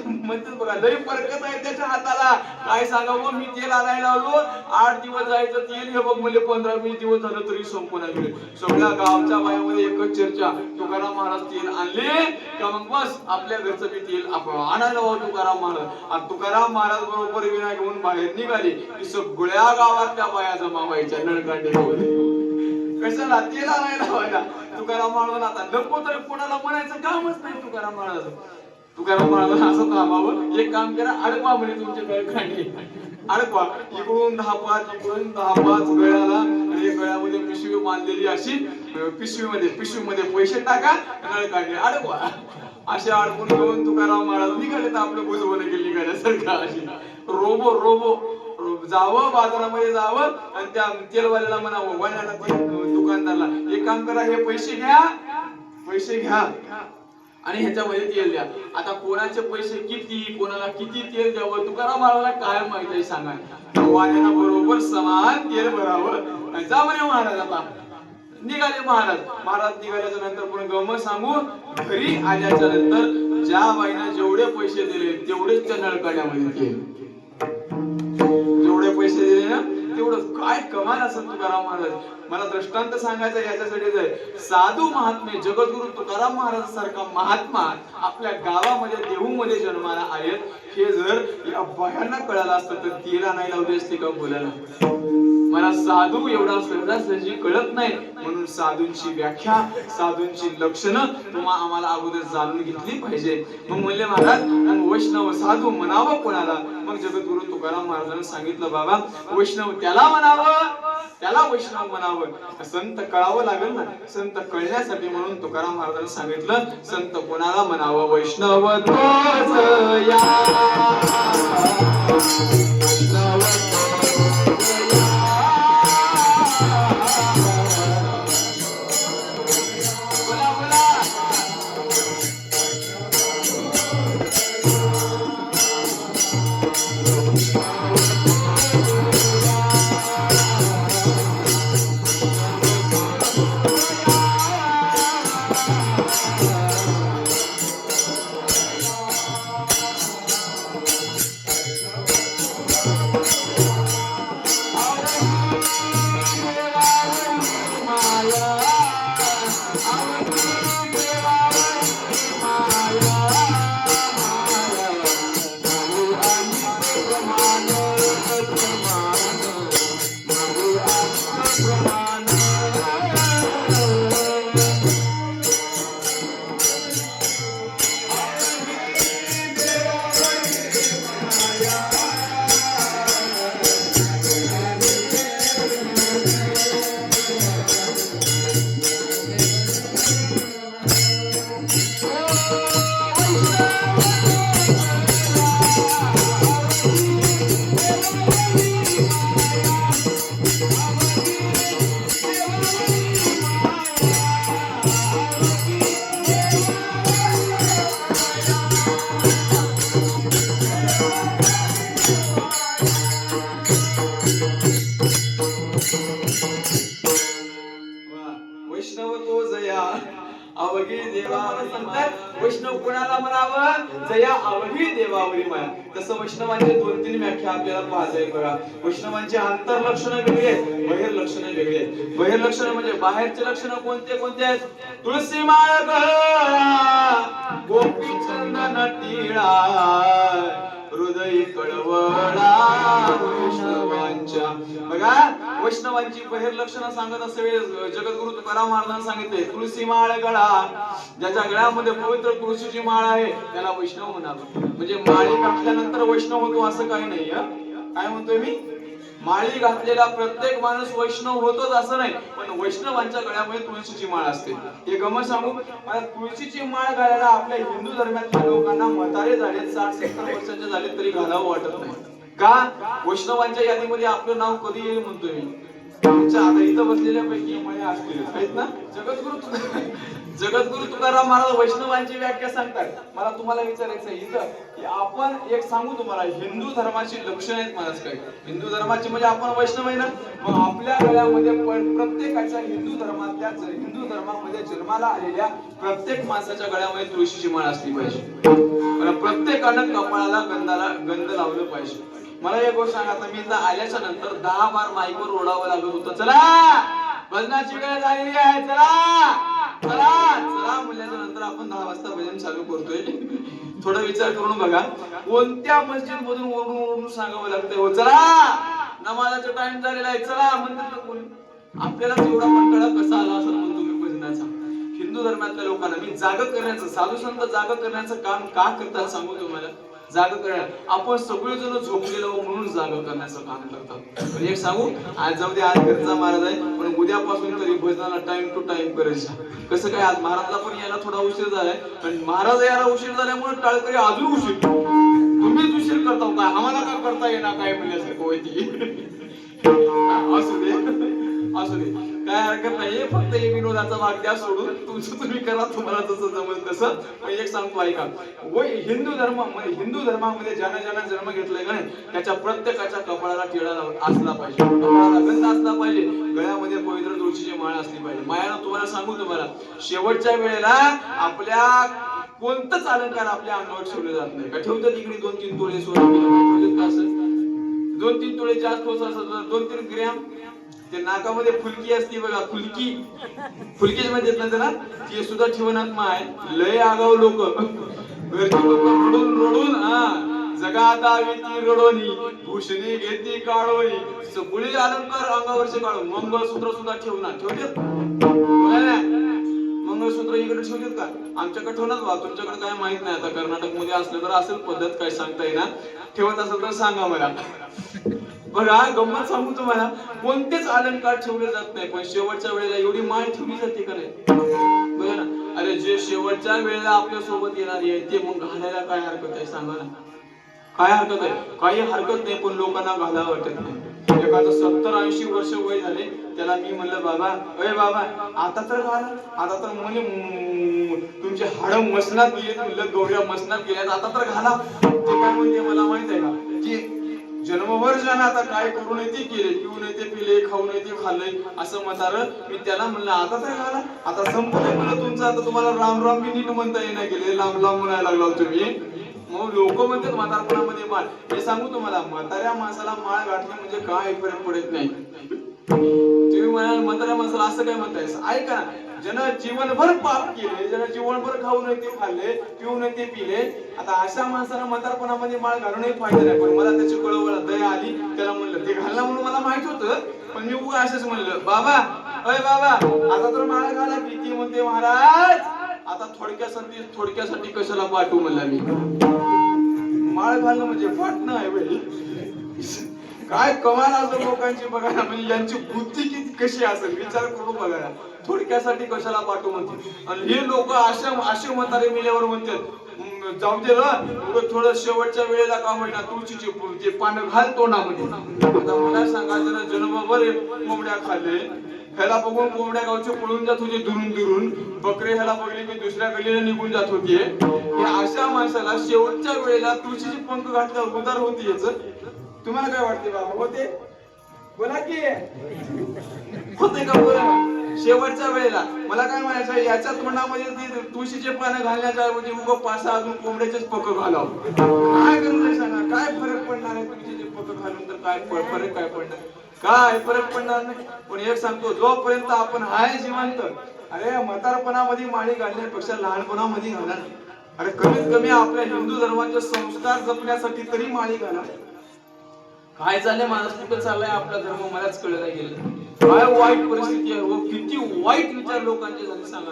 म्हणतात बघा, लई बरकत आहे त्याच्या हाताला. काय सांगावं, मी तेल आणायला आलो, 8 दिवस जायचं तेल, हे बघ म्हणजे 15-20 दिवस झालं तरी संपून आले. सगळ्या गावच्या बायामध्ये एकच चर्चा, तुकाराम महाराज तेल आणले का मग बस आपल्या घरचं बी तेल आपण आणायला हवं तुकाराम महाराज. आणि तुकाराम महाराज बरोबर विना घेऊन बाहेर निघाले की सगळ्या गावातल्या बाया जमा व्हायच्या नळकांडे. कशाला तेल आणायला व्हायला. तुकाराम महाराज आता नको तर कोणाला म्हणायचं कामच नाही. तुकाराम महाराज असं थांबावं, एक काम करा, अडकवा म्हणे तुमचे नळकांडे, अडकवा. इकडून 10-5 इकडून 10-5 गळ्याला, आणि गळ्यामध्ये पिशवी बांधलेली अशी, पिशवीमध्ये पैसे टाका, नळकांडे अडकवा. असे अडकून घेऊन तुकाराम महाराज निघाले तर आपलं बुजवणं गेली निघाल्यासारखं. अशी रोबो जावं बाजारामध्ये जावं, आणि त्या तेलवाल्याला म्हणावं, वाल्याला दुकानदारला एक काम करा, हे पैसे घ्या आणि ह्याच्यामध्ये तेल द्या. आता कोणाचे पैसे किती, कोणाला किती तेल द्यावं तुकाराम महाराजांना काय माहित आहे सांगा. वाल्याला बरोबर समान तेल भरावं. जा म्हणे महाराज. आता निघाले महाराज निघाल्याच्या नंतर पण गम सांगू, घरी आल्याच्या नंतर ज्या बाईनं जेवढे पैसे दिले तेवढेच त्या नळकांड्यामध्ये तेल, जेवढे पैसे दिले ना तेवढं. काय कमाल असं तुकाराम महाराज. मला दृष्टांत सांगायचा याच्यासाठीच आहे. साधू महात्मे जगद्गुरु तुकाराम महाराज सारखा महात्मा आपल्या गावामध्ये देहूमध्ये जन्माला आहेत. हे जर या बायांना कळालं असतं तर तेल आणायला लावली असते का बोलायला. मला साधू एवढा सहजासहजी कळत नाही, म्हणून साधूंची व्याख्या, साधूंची लक्षणं तुम्हा आम्हाला अगोदर जाणून घेतली पाहिजे. मग म्हणले महाराज मग वैष्णव साधू म्हणावं कोणाला? मग जगद्गुरु तुकाराम महाराजांनी सांगितलं बाबा वैष्णव त्याला म्हणावं, त्याला वैष्णव म्हणावं. संत कळावं लागेल ना, संत कळण्यासाठी म्हणून तुकाराम महाराजांनी सांगितलं संत कोणाला म्हणावं? वैष्णव तोच या, अवघी देवावरी माया. वैष्णव कोणाला म्हणावं? जया अवघी देवावरी माया. तसं वैष्णवांचे 2-3 व्याख्या आपल्याला पाहता येईल बघा. वैष्णवांची आंतरलक्षणं वेगळी आहेत, बहिर्लक्षणं वेगळी आहेत. बहिर्लक्षणं म्हणजे बाहेरचे लक्षणं कोणते कोणते आहेत? तुळसी माळ गळा, गोपी चंदन टिळा, हृदय कळवळा वैष्णवांच्या. बघा वैष्णवांची बहिर्लक्षणं सांगत असते जगद्गुरु तुकाराम महाराजांनी सांगितले तुळसी माळ गळा, ज्याच्या गळ्यामध्ये पवित्र तुळशीची माळ आहे त्याला वैष्णव म्हणावं. म्हणजे माळी घातल्यानंतर वैष्णव होतो असं काही नाही. काय म्हणतोय मी? माळी घातलेला प्रत्येक माणूस वैष्णव होतोच असं नाही, पण वैष्णवांच्या गळ्यामध्ये तुळशीची माळ असते. हे गमत सांगू, मला तुळशीची माळ घालायला आपल्या हिंदू धर्मातल्या लोकांना म्हातारे झाले 60-70 वर्षांचे झाले तरी घालावं वाटत नाही. का? वैष्णवांच्या यादीमध्ये आपलं नाव कधी येईल म्हणतोय मी. तुमच्या आता इथं बसलेल्या पैकी मला असतील आहेत ना. जगद्गुरु तुकाराम महाराज वैष्णवांची व्याख्या सांगतात. मला तुम्हाला विचारायचं आहे इथं की आपण एक सांगू तुम्हाला हिंदू धर्माची लक्षणं आहेत महाराज. काय हिंदू धर्माची म्हणजे आपण वैष्णव आहे ना. मग आपल्या गळ्यामध्ये प्रत्येकाच्या हिंदू धर्मामध्ये जन्माला आलेल्या प्रत्येक माणसाच्या गळ्यामध्ये तुळशीची माळ असली पाहिजे. प्रत्येकानं कपाळाला गंध लावलं पाहिजे. मला एक गोष्ट सांगा, आता मी इथं आल्याच्या नंतर 10 बार माईकवर ओढावं लागत होतं, चला भजनाची वेळ झालेली आहे, चला चला चला म्हणल्याच्या नंतर आपण 10 वाजता भजन चालू करतोय. थोडा विचार करून बघा कोणत्या मस्जिद मधून ओरडून सांगावं लागतंय हो चला नमाजाचा टाइम झालेला आहे चला म्हणतात कोणी. आपल्याला तेवढा कंटाळा कसा आला असं म्हणतो मी भजनाचा. हिंदू धर्मातल्या लोकांना मी जाग करण्याचं, साधू संत जाग करण्याचं काम का करतात सांगू तुम्हाला. जाग करणार आपण सगळेजण झोपलेलो म्हणून जाग करण्याचं काम करतात. पण एक सांगू, आज जाऊ दे आज घरचा महाराज आहे पण उद्यापासून तरी भजनाला टाइम टू टाइम करायचं. कसं काय आज महाराजला पण यायला थोडा उशीर झालाय, पण महाराज यायला उशीर झाल्यामुळे टाळकरी अजून उशीर. तुम्हीच उशीर करता काय, आम्हाला का करता येणार काय म्हणल्यासारखं होती. असू दे काय हरकत नाहीये, फक्त हे विनोदाचा भाग द्या सोडून, तुमचं तुम्ही करा तुम्हाला जसं जमेल तसं. पण एक सांगतो ऐका, हिंदू धर्मामध्ये ज्यानं जन्म घेतलाय का त्याच्या प्रत्येकाच्या कपाळाला टिळा असला पाहिजे, कपाळाला गंध असला पाहिजे, गळ्यामध्ये पवित्र तुळशीची माळ असली पाहिजे. मायानं तुम्हाला सांगू, तुम्हाला शेवटच्या वेळेला आपल्या कोणतंच अलंकार आपल्या अंगावर ठेवले जात नाही. का ठेवतात इकडे 2-3 तोळे सोनं, 2-3 तोळे जास्त होत असत, 2-3 ग्रॅम. ते नाकामध्ये फुलकी असते बघा, फुलकीच मध्ये येत ना त्याला, ते सुद्धा ठेवणात माय. लय आगाव लोक, घरचे लोक रडून जगा दावी ती रडोनी भूषणी घेती काळोनी सगळे अलंकार अंगावरचे काढून मंगळसूत्र सुद्धा ठेवणार ठेवतात मंगळसूत्र इकडे ठेवतात का आमच्याकडे ठेवणार बा तुमच्याकडे काय माहित नाही आता कर्नाटक मध्ये असलं तर असेल पद्धत काय सांगता येणार ठेवत असेल तर सांगा मला बघा गंमत सांगू तुम्हाला कोणतेच अलंकार ठेवले जात नाही पण शेवटच्या वेळेला एवढी माळ ठेवली जाते का नाही बघा ना अरे जे शेवटच्या वेळेला आपल्या सोबत येणार आहे ते मग घालायला काय हरकत आहे सांगा ना काय हरकत आहे काही हरकत नाही पण लोकांना घालावं वाटत नाही एखादं 70-80 वर्ष वय झाले त्याला मी म्हणलं बाबा अरे बाबा आता तर घाला आता तर म्हणे तुमचे हाड मसनात गेलेत म्हणलं गौऱ्या मसनात गेल्यात आता तर घाला ते काय म्हणते मला माहित आहे का की जन्मभर ज्यानं आता काय करू नये ते केले पिऊ नये ते पिले खाऊ नये ते खाल्लंय असं म्हातार मी त्याला म्हणलं आता तर घाला आता संपलंय म्हणलं तुमचं आता तुम्हाला राम राम मी नीट म्हणता येणार गेले लांब लांब म्हणायला लागला तुम्ही मग लोक म्हणतात म्हातारपणामध्ये माळ मी सांगू तुम्हाला म्हाताऱ्या माणसाला माळ घातली म्हणजे काय फरक पडत नाही तुम्ही म्हणाल म्हाताऱ्या माणसाला असं काय म्हणताय ऐका ना ज्यानं जीवनभर पाप केले ज्यानं जीवनभर खाऊ नये ते खाल्ले पिऊ नये ते पिले आता अशा माणसाला म्हातारपणामध्ये माळ घालूनही फायदा नाही पण मला त्याची कळवळ दया आली त्याला म्हणलं ते घालणं म्हणून मला माहित होतं पण मी उगा असंच म्हणलं बाबा अय बाबा आता तर माळ घाला किती म्हणते महाराज आता थोडक्यासाठी कशाला पाठवू म्हणला मी माळ घालणं म्हणजे फाटणं आहे बाई काय कमाल असं लोकांची बघायला म्हणजे यांची बुद्धी किती कशी असेल विचार करून बघायला थोडक्यासाठी कशाला पाठवू म्हणते आणि हे लोक असे म्हातारे मिल्यावर म्हणतात जाऊ दे थोडं शेवटच्या वेळेला का होईना तुळशीचे ते पानं घाल तोंडामध्ये आता मला सांगा जरा जन्मभर कोंबड्या खाल्ले ह्याला बघून कोंबड्या गावचे पळून जात होते दुरून बकरे ह्याला बघले की दुसऱ्या गलीला निघून जात होते अशा माणसाला शेवटच्या वेळेला तुळशीचे पंख घातल्यावर उदार होते याच तुम्हाला काय वाटते बाबा होते बोला की होते का बोला शेवटच्या वेळेला मला काय म्हणायचं याच्याच तोंडामध्ये तुळशीचे पानं घालण्याच्या ऐवजी उगं पासा अजून कोंबड्याचेच पंख घालाव काय करू सांगा काय फरक पडणार आहे तुळशीचे पंख घालून तर काय फरक काय पडणार काय फरक पडणार नाही पण एक सांगतो जोपर्यंत आपण आहे जिवंत अरे म्हातारपणामध्ये माळी घालण्यापेक्षा लहानपणामध्ये घाला अरे कमीत कमी आपल्या हिंदू धर्माचे संस्कार जपण्यासाठी तरी माळी घाला काय चाललंय माणूस कुठं चाललाय आपला धर्म मलाच कळलं गेलं काय वाईट परिस्थिती आहे व किती वाईट विचार लोकांचे झाले सांगा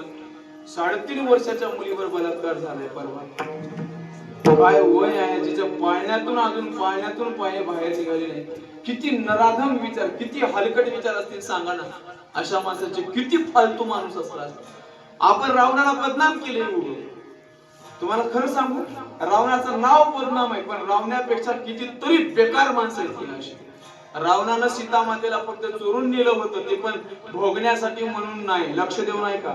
3.5 वर्षाच्या मुलीवर बलात्कार झालाय परवा काय वय आहे जिच्या पाळण्यातून पाय बाहेर निघाले नाही किती नराधम विचार किती हलकट विचार असतील सांगा ना अशा माणसाचे किती फालतू माणूस असतात आपण रावणाला बदनाम केले तुम्हाला खरं सांगू रावणाचं नाव बदनाम आहे पण रावणापेक्षा कितीतरी बेकार माणसं आहेत अशी रावणानं सीता मातेला फक्त चोरून नेलं होतं ते पण भोगण्यासाठी म्हणून नाही लक्ष देऊ नाही का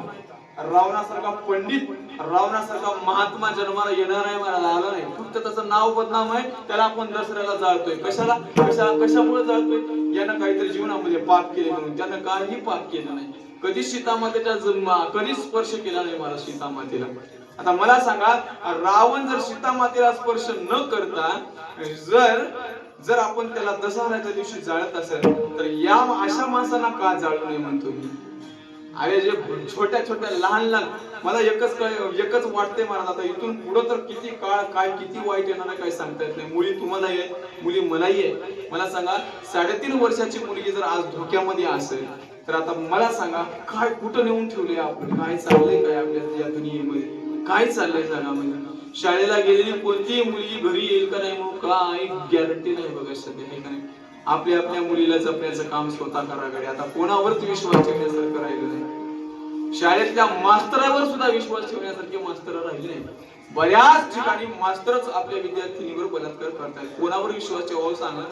रावणासारखा पंडित रावणासारखा महात्मा जन्माला येणार आहे मला आला नाही फक्त त्याचं नाव बदनाम आहे त्याला आपण दसऱ्याला जाळतोय कशामुळे जाळतोय यानं काहीतरी जीवनामध्ये पाप केले म्हणून त्यानं काही पाप केलं नाही कधी सीतामातेच्या कधी स्पर्श केला नाही मला सीतामातेला आता मला सांगा रावण जर सीतामातेला स्पर्श न करता जर आपण त्याला दसऱ्याच्या दिवशी जाळत असेल तर या अशा माणसांना का जाळू नये म्हणतो मी अरे जे छोट्या लहान मला एकच वाटते मला आता इथून पुढे तर किती काळ काय किती वाईट येणार काय सांगता येत नाही मुली तुम्हाला आहे मुली मलाही आहे मला सांगा 3.5 वर्षाची मुलगी जर आज धोक्यामध्ये असेल तर आता मला सांगा काय कुठं नेऊन ठेवले आपण काय चाललंय काय आपल्या या दुनियेमध्ये काय चाललंय जगामध्ये शाळेला गेलेली कोणतीही मुलगी घरी येईल का नाही म्हणून काय गॅरंटी नाही बघा सध्या हे नाही आपल्या मुलीला जपण्याचं काम स्वतः कराकडे आता कोणावरच विश्वास ठेवण्यासारखं राहिलं नाही शाळेतल्या मास्तरावर सुद्धा विश्वास ठेवण्यासारखे मास्तर राहिले नाही बऱ्याच ठिकाणी मास्तरच आपल्या विद्यार्थिनीवर बलात्कार करतात कोणावर विश्वास ठेवावं सांगा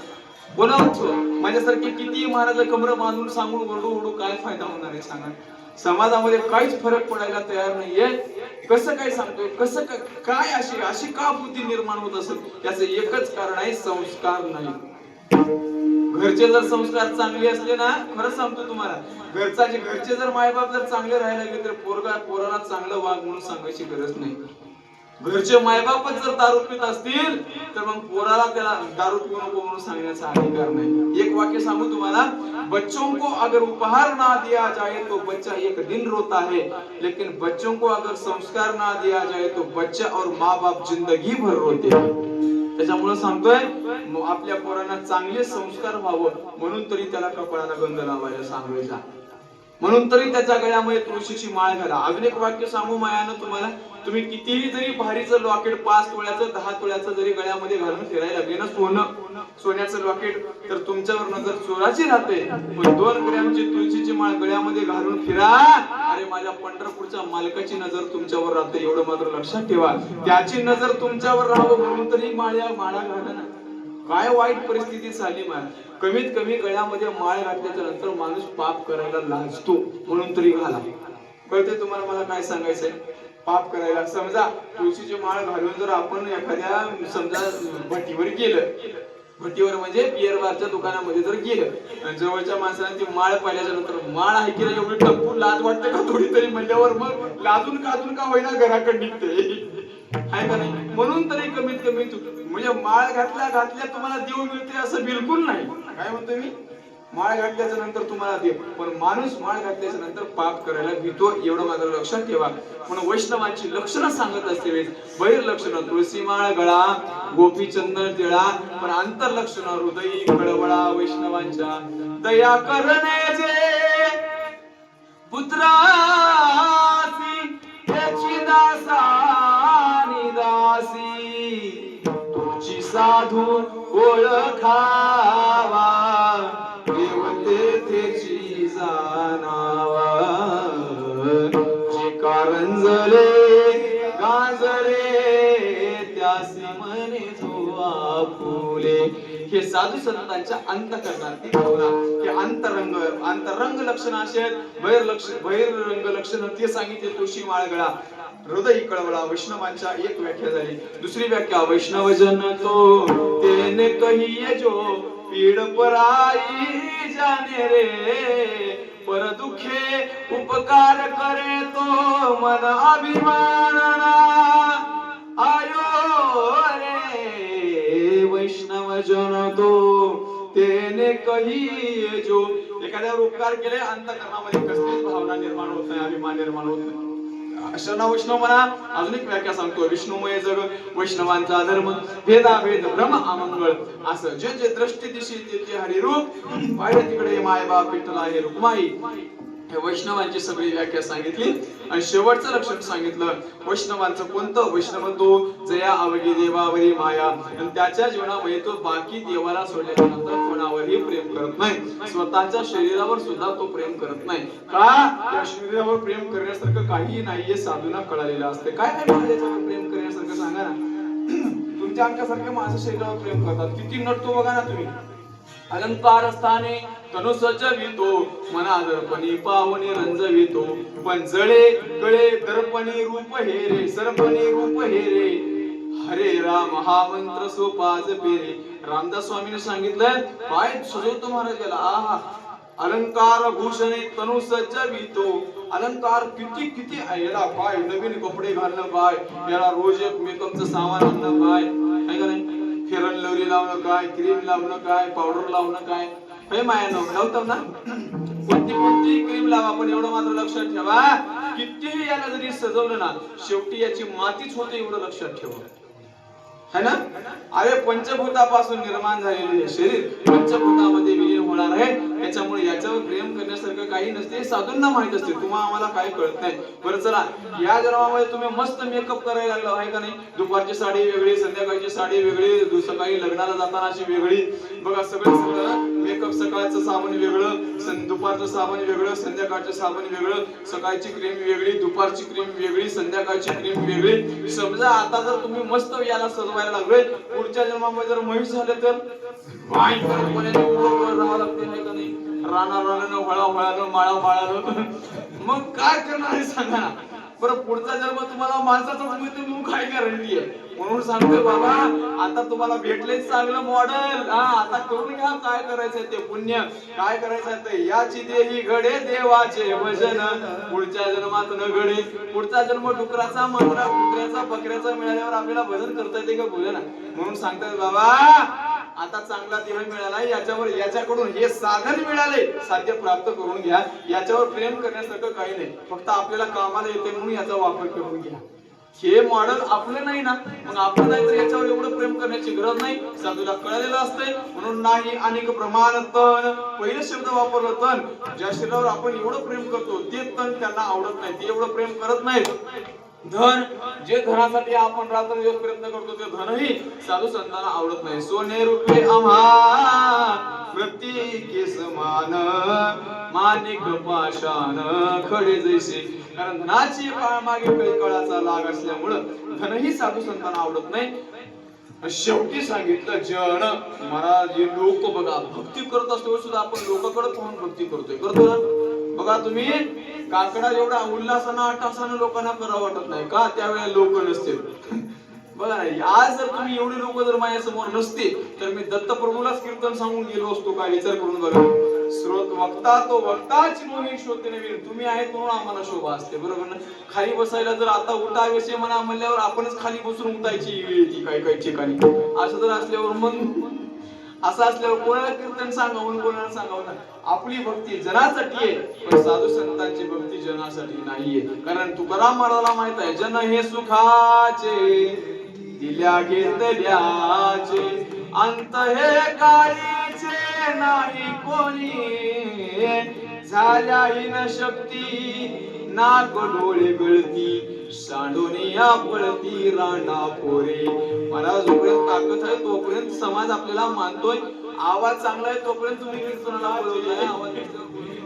कोणावर ठेवा माझ्यासारखे किती महाराज कमर बांधून सांगून ओरडू काय फायदा होणार आहे सांगा समाजामध्ये काहीच फरक पडायला तयार नाहीये कसं काय सांगतोय कसं काय अशी का बुद्धी निर्माण होत असेल याचं एकच कारण आहे संस्कार नाही घरचे जर संस्कार चांगले असले ना खरं सांगतो तुम्हाला घरचे जर मायबाप जर चांगले राहायला लागले तर पोराला चांगलं वाग म्हणून सांगायची गरज नाही घरचे मायबापच जर दारू पित असतील तर मग पोराला त्याला दारू पिऊ नको म्हणून सांगण्याचा अधिकार नाही एक वाक्य सांगू तुम्हाला बच्चों को अगर उपहार ना दिया जाए तो बच्चा एक दिन रोता है लेकिन बच्चों को अगर संस्कार ना दिया जाए तो बच्चा और माँ बाप जिंदगी भर रोते हैं त्याच्यामुळे सांगतोय आपल्या पोरांना चांगले संस्कार व्हावं म्हणून तरी त्याला कपाळाला गंध लावायला सांगायचा, म्हणून तरी त्याच्या गळ्यामध्ये तुळशीची माळ घाला. अजून एक वाक्य सांगू मायानं तुम्हाला, तुम्ही कितीही जरी भारीचं लॉकेट 5 तोळ्याचं 10 तोळ्याचं जरी गळ्यामध्ये घालून फिरायला लागले ना, सोन्याचं लॉकेट, तर तुमच्यावर नजर चोराची राहते. पण 2 ग्रॅमची तुळशीची माळ गळ्यामध्ये घालून फिरा, अरे माझ्या पंढरपूरच्या मालकाची नजर तुमच्यावर राहते, एवढं मात्र लक्षात ठेवा. त्याची नजर तुमच्यावर राहावं म्हणून तरी माळा घाला ना. काय वाईट परिस्थिती झाली माय, कमीत कमी गळ्यामध्ये माळ घातल्याच्या नंतर माणूस पाप करायला लाजतो, म्हणून तरी घाला. कळते तुम्हाला मला काय सांगायचंय? पाप करायला समजा तुळशीची माळ घालून जर आपण एखाद्या समजा भटीवर गेलं, भटीवर म्हणजे बिअर बारच्या दुकानामध्ये जर गेलं, जवळच्या माणसाने ती माळ पाहिल्याच्या नंतर माळ आहे की एवढी टप्पू लाज वाटते का थोडी तरी म्हणल्यावर मग लाजून का होईना घराकडे निघते, आहे का नाही? म्हणून तरी कमीत कमी म्हणजे माळ घातल्या तुम्हाला देव मिळते असं बिलकुल नाही. काय म्हणतोय मी? माळ घातल्याच्या नंतर तुम्हाला देव, पण माणूस माळ घातल्याच्या नंतर पाप करायला भीतो, एवढं मात्र लक्षात ठेवा. म्हणून वैष्णवांची लक्षणं सांगत असते वेळेस बहिर लक्षणं तुळशी माळ गळा, गोपी चंदन टिळा, पण अंतर लक्षणं हृदयी कळवळा वैष्णवांच्या. दया करणे जे पुत्रासी त्याची दासानी दासी, तुझी साधू ओळखावा देवतेची जाणावा. जे कारंजले गाजले त्यासी मने झोआ फुले. हे साधू संतांच्या अंतःकरणातील भावना, हे अंतरंग लक्षण असे आहेत. बहिरंग लक्षण ते सांगितले तुळशी माळ गळा, हृदय कळवळा. वैष्णवांच्या एक व्याख्या झाली. दुसरी व्याख्या वैष्णव जन तो तेने कहिए जो पीड पराई जाने रे, पर दुखे उपकार करे तो मन अभिमानना आयो रे. वैष्णव जन तो तेने कहिए जो, एखाद्यावर उपकार केले अंतःकरणामध्ये कसलीच भावना निर्माण होत नाही, अभिमान निर्माण होत नाही. अशा वैष्णव म्हणा. अजून एक व्याख्या सांगतो, विष्णुमय जग वैष्णवांचा धर्म, भेदाभेद भ्रम अमंगळ. असं जे जे दृष्टी दिशी ते हरिरूप, पाहिजे तिकडे माय बाप विठ्ठल आहे रुक्माई. हे वैष्णवांची सगळी व्याख्या सांगितली. आणि शेवटचं लक्षण सांगितलं वैष्णवांचं कोणतं. वैष्णव तो जया अवघी देवावरी माया, आणि त्याच्या जीवनामध्ये तो बाकी देवाला सोडल्याच्या नंतर कोणावरही प्रेम करत नाही, स्वतःच्या शरीरावर सुद्धा तो प्रेम करत नाही. का? त्या शरीरावर प्रेम करण्यासारखं काही नाहीये, साधूंना कळालेलं असते. काय नाही त्याच्यावर प्रेम करण्यासारखं सांगा ना. तुमच्या आमच्यासारखे माणसं शरीरावर प्रेम करतात, किती नटतो बघा ना तुम्ही. अलंकार स्थाने तनु सजवितो, मना दर्पणी पावनी रंजवितो, पण जळे कळे दर्पणी रूप हे रे, सरपणी रूप हे रे. हरे राम हा मंत्र सोपाज पेरे. रामदास स्वामीने सांगितलं काय सजवतो महाराजाला. आहा, अलंकार भूषणे तनु सजवितो. अलंकार किती किती याला काय नवीन कपडे घालणं, काय याला रोज एक मेकअपचं सामान आणणं, काय का नाही, फेरन लवली लावणं, काय क्रीम लावणं, काय पावडर लावणं, काय हे मायानं लावतो ना. कोणती क्रीम लावा, पण एवढं मात्र लक्षात ठेवा कितीही याला जरी सजवलं ना, शेवटी याची मातीच होते, एवढं लक्षात ठेवा, है ना. अरे पंचभूतापासून निर्माण झालेले हे शरीर पंचभूतामध्ये विलीन होणार आहे, त्याच्यामुळे याच्यावर प्रेम करण्यासारखं काही नसते. साधूंना माहित असते, तुम्हाला आम्हाला काय कळत नाही. बरं चला, या जन्मामध्ये तुम्ही मस्त मेकअप करायला लागला आहे का नाही. दुपारची साडी वेगळी, संध्याकाळची साडी वेगळी, सकाळी लग्नाला जाताना अशी वेगळी, बघा सगळं मेकअप. सकाळचं साबण वेगळं, दुपारचं साबण वेगळं, संध्याकाळचं साबण वेगळं, सकाळची क्रीम वेगळी, दुपारची क्रीम वेगळी, संध्याकाळची क्रीम वेगळी. समजा आता जर तुम्ही मस्त याला सजवायला लागले, पुढच्या जन्मामध्ये जर म्हैस झाले तर काय राहावं लागते नाही का नाही. रानानं हळाहळानं माळानं मग काय करणार आहे सांगा ना. बरं पुढचा जन्म तुम्हाला माणसाचाच मिळतो, मग काय गॅरंटी आहे. म्हणून सांगतोय बाबा, आता तुम्हाला भेटलेच चांगलं मॉडेल. आता करून घ्या काय करायचंय ते पुण्य, काय करायचंय ते. याची देही घडे देवाचे भजन, पुढच्या जन्मात न घडे. पुढचा जन्म डुकराचा, मांजरा, कुत्र्याचा, बकऱ्याचा मिळाल्यावर आपल्याला भजन करता येते का बोले ना. म्हणून सांगताय बाबा, आता चांगला देह मिळाला, याच्याकडून हे साधन मिळाले, साध्य प्राप्त करून घ्या. याच्यावर प्रेम करण्यासारखं काही नाही, फक्त आपल्याला कामाला येते म्हणून याचा वापर करून घ्या. हे मॉडेल आपलं नाही ना, मग आपण नाही तर याच्यावर एवढं प्रेम करण्याची गरज नाही. साधूला कळलेलं असतंय म्हणून नाही अनेक प्रमाण तन, पहिलं शब्द वापरलं तन. ज्या शरीरावर आपण एवढं प्रेम करतो ते तन त्यांना आवडत नाही, ते एवढं प्रेम करत नाहीत. धन, जे धनासाठी आपण रात्रंदिवस प्रयत्न करतो ते धनही साधू संतांना आवडत नाही. सोने रुपये आम्हा प्रत्येकी समान, माणिक पाषाण खडे जैसे. कारण धनाची मागे कळीकळाचा लाग असल्यामुळं धनही साधू संतांना आवडत नाही. शेवटी सांगितलं जन. महाराज हे लोक बघा भक्ती करत असतो सुद्धा आपण लोकांकडे पाहून भक्ती करतो ना. बघा तुम्ही काकडा एवढा उल्हासानं अट्टासानं लोकांना करावं वाटत नाही का, त्यावेळेला लोक नसतील. बघा ना, आज जर तुम्ही एवढे लोक जर माझ्यासमोर नसते तर मी दत्तप्रभूलाच कीर्तन सांगून गेलो असतो का, विचार करून बघा. स्रोत वक्ता तो वक्ताची मोही शोधते नवीन. तुम्ही आहेत म्हणून आम्हाला शोभा असते, बरोबर ना. खाली बसायला जर आता उठा विषय म्हणा म्हणल्यावर आपणच खाली बसून उठायची वेळ येते काही काही ठिकाणी. असं जर असल्यावर मग असं असल्यावर कोणाला कीर्तन सांगावं कोणाला सांगावं ना. आपली भक्ती जनासाठी आहे पण साधू संतांची भक्ती जनासाठी नाहीये. कारण तुकाराम महाराजाला माहित आहे जन हे सुखाचे दिल्या घेतल्याचे, अंत हे काळीचे नाही कोणी, झाल्या न शक्ती नाक डोळे गळती, सांडोनिया पळती रांडा पोरे. मला जोपर्यंत ताकद आहे तोपर्यंत समाज आपल्याला मानतोय. आवाज चांगला आहे तोपर्यंत तुम्ही कीर्तनाला बोलवताय. आवाज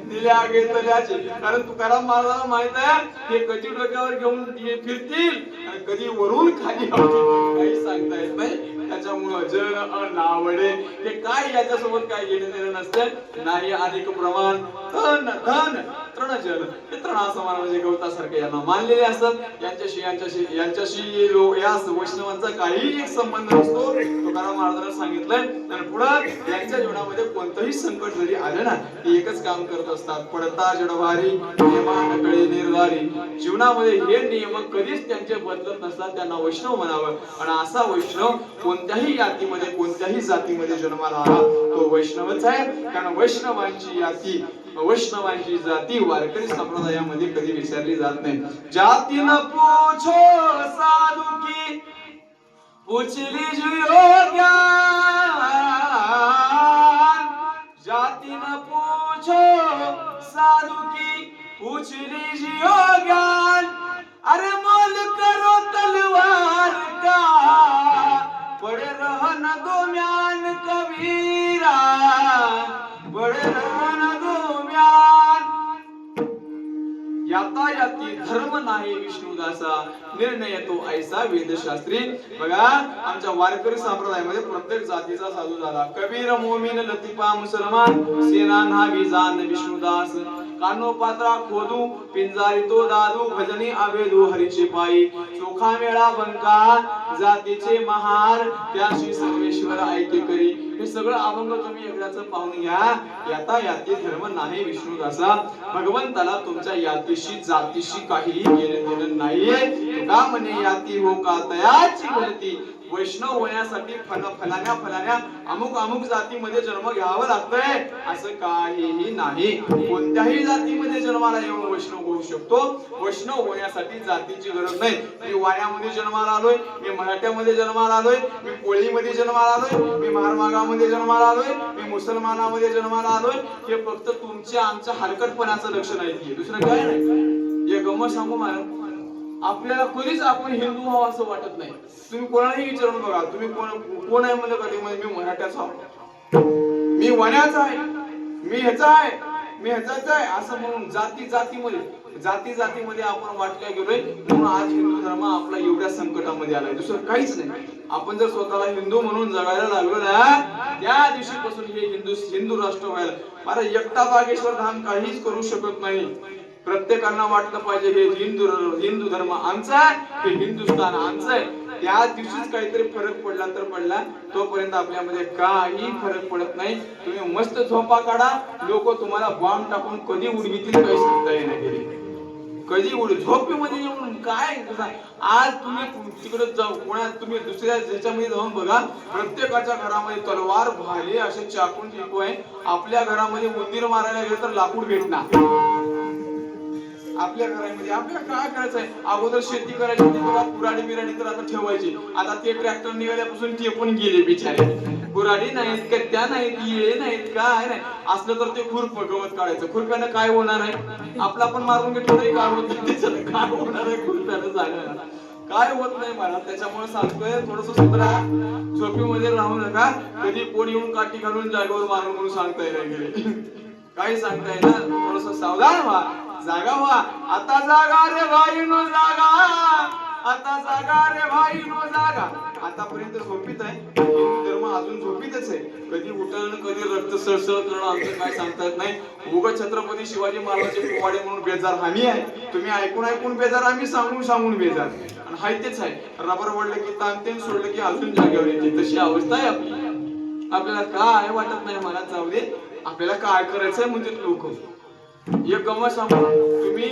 दिल्या घेतल्याचे. कारण तुकाराम महाराजाला माहित आहे हे कधी डोक्यावर घेऊन फिरतील आणि कधी वरून खाली काही सांगता येत नाही. त्याच्यामुळं जन नावडे हे काय याच्यासोबत काय घेणं देणं नसतं. नाही अधिक प्रमाण धन धन तृणजल, हे तृणासमान म्हणजे गवतासारखे यांना मानलेले असतात. यांच्याशी या वैष्णवांचा काही एक संबंध नसतो. तुकाराम महाराजांना सांगितलंय. आणि पुढे यांच्या जीवनामध्ये कोणतंही संकट जरी आलं ना ते एकच काम करत असतात, पडता जडभारी नियमानकळे निर्धारी. जीवनामध्ये हे नियम कधीच त्यांचे बदलत नसतात. त्यांना वैष्णव म्हणावं. आणि असा वैष्णव कोणत्याही जातीमध्ये कोणत्याही जातीमध्ये जन्माला आला तो वैष्णवच आहे. कारण वैष्णवांची जाती वैष्णवांची जाती वारकरी संप्रदायामध्ये कधी विसरली जात नाही. जाती न पूछो साधू की पूछली ज्ञान, जाती न पूछो साधु की पूछली ज्ञान. अरे मोल करो तलवार का बड़े रहन दो म्यान कबीरा, बड़े रहन दो म्यान. यातायाती धर्म नाही विष्णुदासा, निर्णय तो ऐसा वेदशास्त्री. बघा आमच्या वारकरी संप्रदायामध्ये प्रत्येक जातीचा साधू झाला. कबीर मोमीन लतीफा मुसलमान, सेना न्हावी जान विष्णुदास. कानो पात्रा खोदू पिंजारी तो दादू, भजनी आवेदू हरीचे पायी. चोखा मेळा बंका जातीचे महार, त्याशी सर्वेश्वर ऐके करी. हे सगळं अभंग तुम्ही एकदाच पाहून घ्या. यातायाती धर्म नाही विष्णुदासा. भगवंताला तुमच्या यातीशी जातीशी काहीही घेणं देणं नाहीये. का म्हणे याती हो का तयाची बोलती. वैष्णव होण्यासाठी फलाण्या अमुक अमुक जातीमध्ये जन्म घ्यावा लागतोय असं काहीही नाही. कोणत्याही जातीमध्ये जन्माला येऊन वैष्णव होऊ शकतो. वैष्णव होण्यासाठी जातीची गरज नाही. मी वाण्यामध्ये जन्माला आलोय, मी मराठ्यामध्ये जन्माला आलोय, मी कोळीमध्ये जन्माला आलोय, मी महारमागामध्ये जन्माला आलोय, मी मुसलमानामध्ये जन्माला आलोय. हे फक्त तुमच्या आमच्या हलकटपणाचं लक्षण आहे, दुसरं काय नाही. हे गंमत सांगू महाराज, आपल्याला कधीच आपण हिंदू व्हावं असं वाटत नाही. तुम्ही कोणालाही विचारून बघा तुम्ही कोण आहे म्हणलं कधी मी मराठ्याचा आहे, मी वण्याचा आहे, मी ह्याचा आहे, मी ह्याचाच आहे असं म्हणून जातीमध्ये आपण वाटल्या गेलोय. म्हणून आज हिंदू धर्म आपला एवढ्या संकटामध्ये आलाय, दुसरं काहीच नाही. आपण जर स्वतःला हिंदू म्हणून जगायला लागलो ना त्या दिवशीपासून हे हिंदू राष्ट्र व्हायला. मला एकटा बागेश्वर धाम काहीच करू शकत नाही. प्रत्येकांना वाटलं पाहिजे हे हिंदू धर्म आमचा आहे, हे हिंदुस्थान आमचं आहे. त्या दिवशीच काहीतरी फरक पडला तर पडला, तोपर्यंत आपल्यामध्ये काही फरक पडत नाही. तुम्ही मस्त झोपा काढा, लोक तुम्हाला बॉम्ब टाकून कधी उडवितील काही सांगता येणार गेले. कधी झोपेमध्ये येऊन काय आज तुम्ही तिकडे जाऊ पुण्यात तुम्ही दुसऱ्या ह्याच्यामध्ये जाऊन बघा, प्रत्येकाच्या घरामध्ये तलवार भाले असे चाकून चिकू आहे. आपल्या घरामध्ये उंदीर मारायला गेले तर लाकूड भेटणार. आपल्या घरामध्ये आपल्याला काय करायचंय? अगोदर शेती करायची होती बघा, कुऱ्हाडी बिराडी तर आता ठेवायची. आता ते ट्रॅक्टर निघाल्यापासून ते पण गेले बिचारे. कुऱ्हाडी नाहीत, कट्ट्या नाहीत, येळे नाहीत, काय नाही. असलं तर ते खुरप गवत काढायचं. खुरप्यानं काय होणार आहे? आपला पण मारून घेतलं तरी काय होत नाही. काय होणार आहे खुरप्यानं सांगा? काय होत नाही मला. त्याच्यामुळे सांगतोय थोडस सुधरा, झोपीमध्ये राहू नका. कधी कोण येऊन काठी घालून जागेवर मारून म्हणून सांगता गेले. काही सांगता येणार. थोडस सावधान व्हा, जागा व्हा. आता जागा रे भाई नो जागा, आता जागा रे भाई नो जागा. आतापर्यंत झोपीत आहे, हिंदू धर्म अजून झोपीतच आहे. कधी उठण कधी रक्त सळसळ करणं आमचं काय सांगता येत नाही. उगाच छत्रपती शिवाजी महाराजांचे पोवाडे म्हणून बेजार आम्ही आहे. तुम्ही ऐकून ऐकून बेजार, आम्ही सांगून सांगून बेजार. आणि हाय तेच आहे. रबर वडलं की ताणतेन, सोडलं की अजून जागेवर येते. तशी अवस्था आहे आपली. आपल्याला काय वाटत नाही मला, जाऊ दे. आपल्याला काय करायचंय म्हणजे लोक एक गमत सांगू. तुम्ही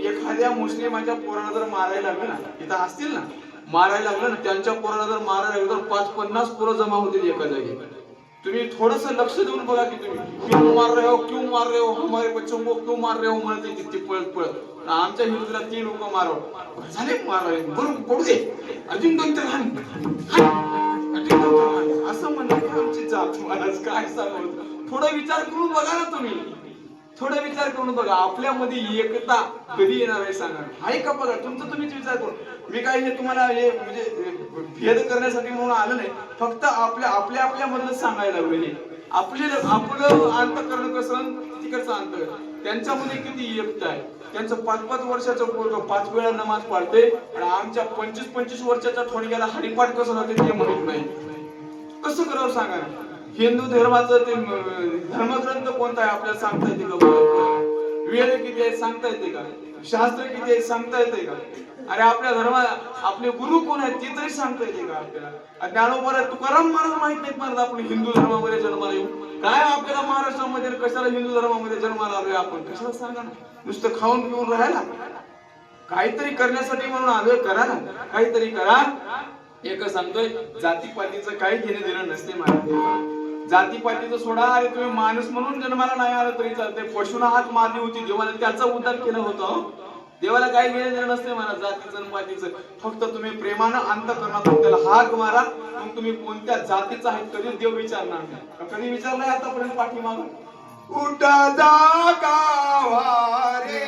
एखाद्या मुस्लिमाच्या पोरांना जर मारायला लागलं ना, इथं असतील ना, मारायला लागलं ना, त्यांच्या पोरांना जर मारायला लागलं तर 5-50 पोरं जमा होतील एका जागी. तुम्ही थोडस लक्ष देऊन बघा की तुम्ही क्यों मार रहे हो, क्यों मार रहे हो, हमारे बच्चों को क्यों मार रहे हो म्हणते ती पळत पळत. आमच्या हिंदूला 3 लोक मारो झाले, मारावे बरोबर पडू दे, अजून 2 तर हाण, असं म्हणते आमची जात. महाराज काय सांगतो, थोडा विचार करून बघा ना तुम्ही. थोडा विचार करून बघा, आपल्यामध्ये एकता कधी येणार आहे सांगा. आहे का बघा, तुमचं तुम्हीच विचार करून. मी काय हे तुम्हाला हे म्हणजे भेद करण्यासाठी म्हणून आलं नाही, फक्त आपल्या मधलं सांगायला लागलो. हे आपलं अंतकरण कसं, तिकडचं अंतकरण. त्यांच्यामध्ये किती एकता आहे. त्यांचं 5-5 वर्षाचं पोरग 5 वेळा नमाज पाळते आणि आमच्या 25-25 वर्षाच्या ठोडग्याला हरिपाठ कसं होते ते माहित नाही. कसं करावं सांगा. हिंदू धर्माचं ते धर्मग्रंथ कोणता आहे आपल्याला सांगता येते का? वेद किती आहे सांगता येते का? शास्त्र किती आहे सांगता येते का? अरे आपल्या धर्मात आपले गुरु कोण आहेत ते तरी सांगता येते का आपल्याला? ज्ञानोबा तुकाराम महाराज माहित नाहीत मला आपण हिंदू धर्मामध्ये जन्माला येऊ. काय आपल्याला महाराष्ट्रामध्ये कशाला हिंदू धर्मामध्ये जन्माला आलोय आपण? कशाला सांगा ना. नुसतं खाऊन पिऊन राहायला, काहीतरी करण्यासाठी म्हणून आलोय. करा ना, काहीतरी करा. एक सांगतोय, जातीपातीचं काही घेणं देणं नसते महाराज. जातीपातीचं सोडा. अरे तुम्ही माणूस म्हणून जन्माला नाही आलं तरी चालते. पशुना हात मारली होती देवाने, त्याचा उद्धार केला होता. देवाला काही घेणं देणं नसते मला जातीचं पातीचं. फक्त तुम्ही प्रेमानं अंतःकरणातून त्याला हाक मारा. मग तुम्ही कोणत्या जातीचा आहे कधीच देव विचारणार नाही. कधी विचारलाय आतापर्यंत पाठीमागं? उठा जागा वारे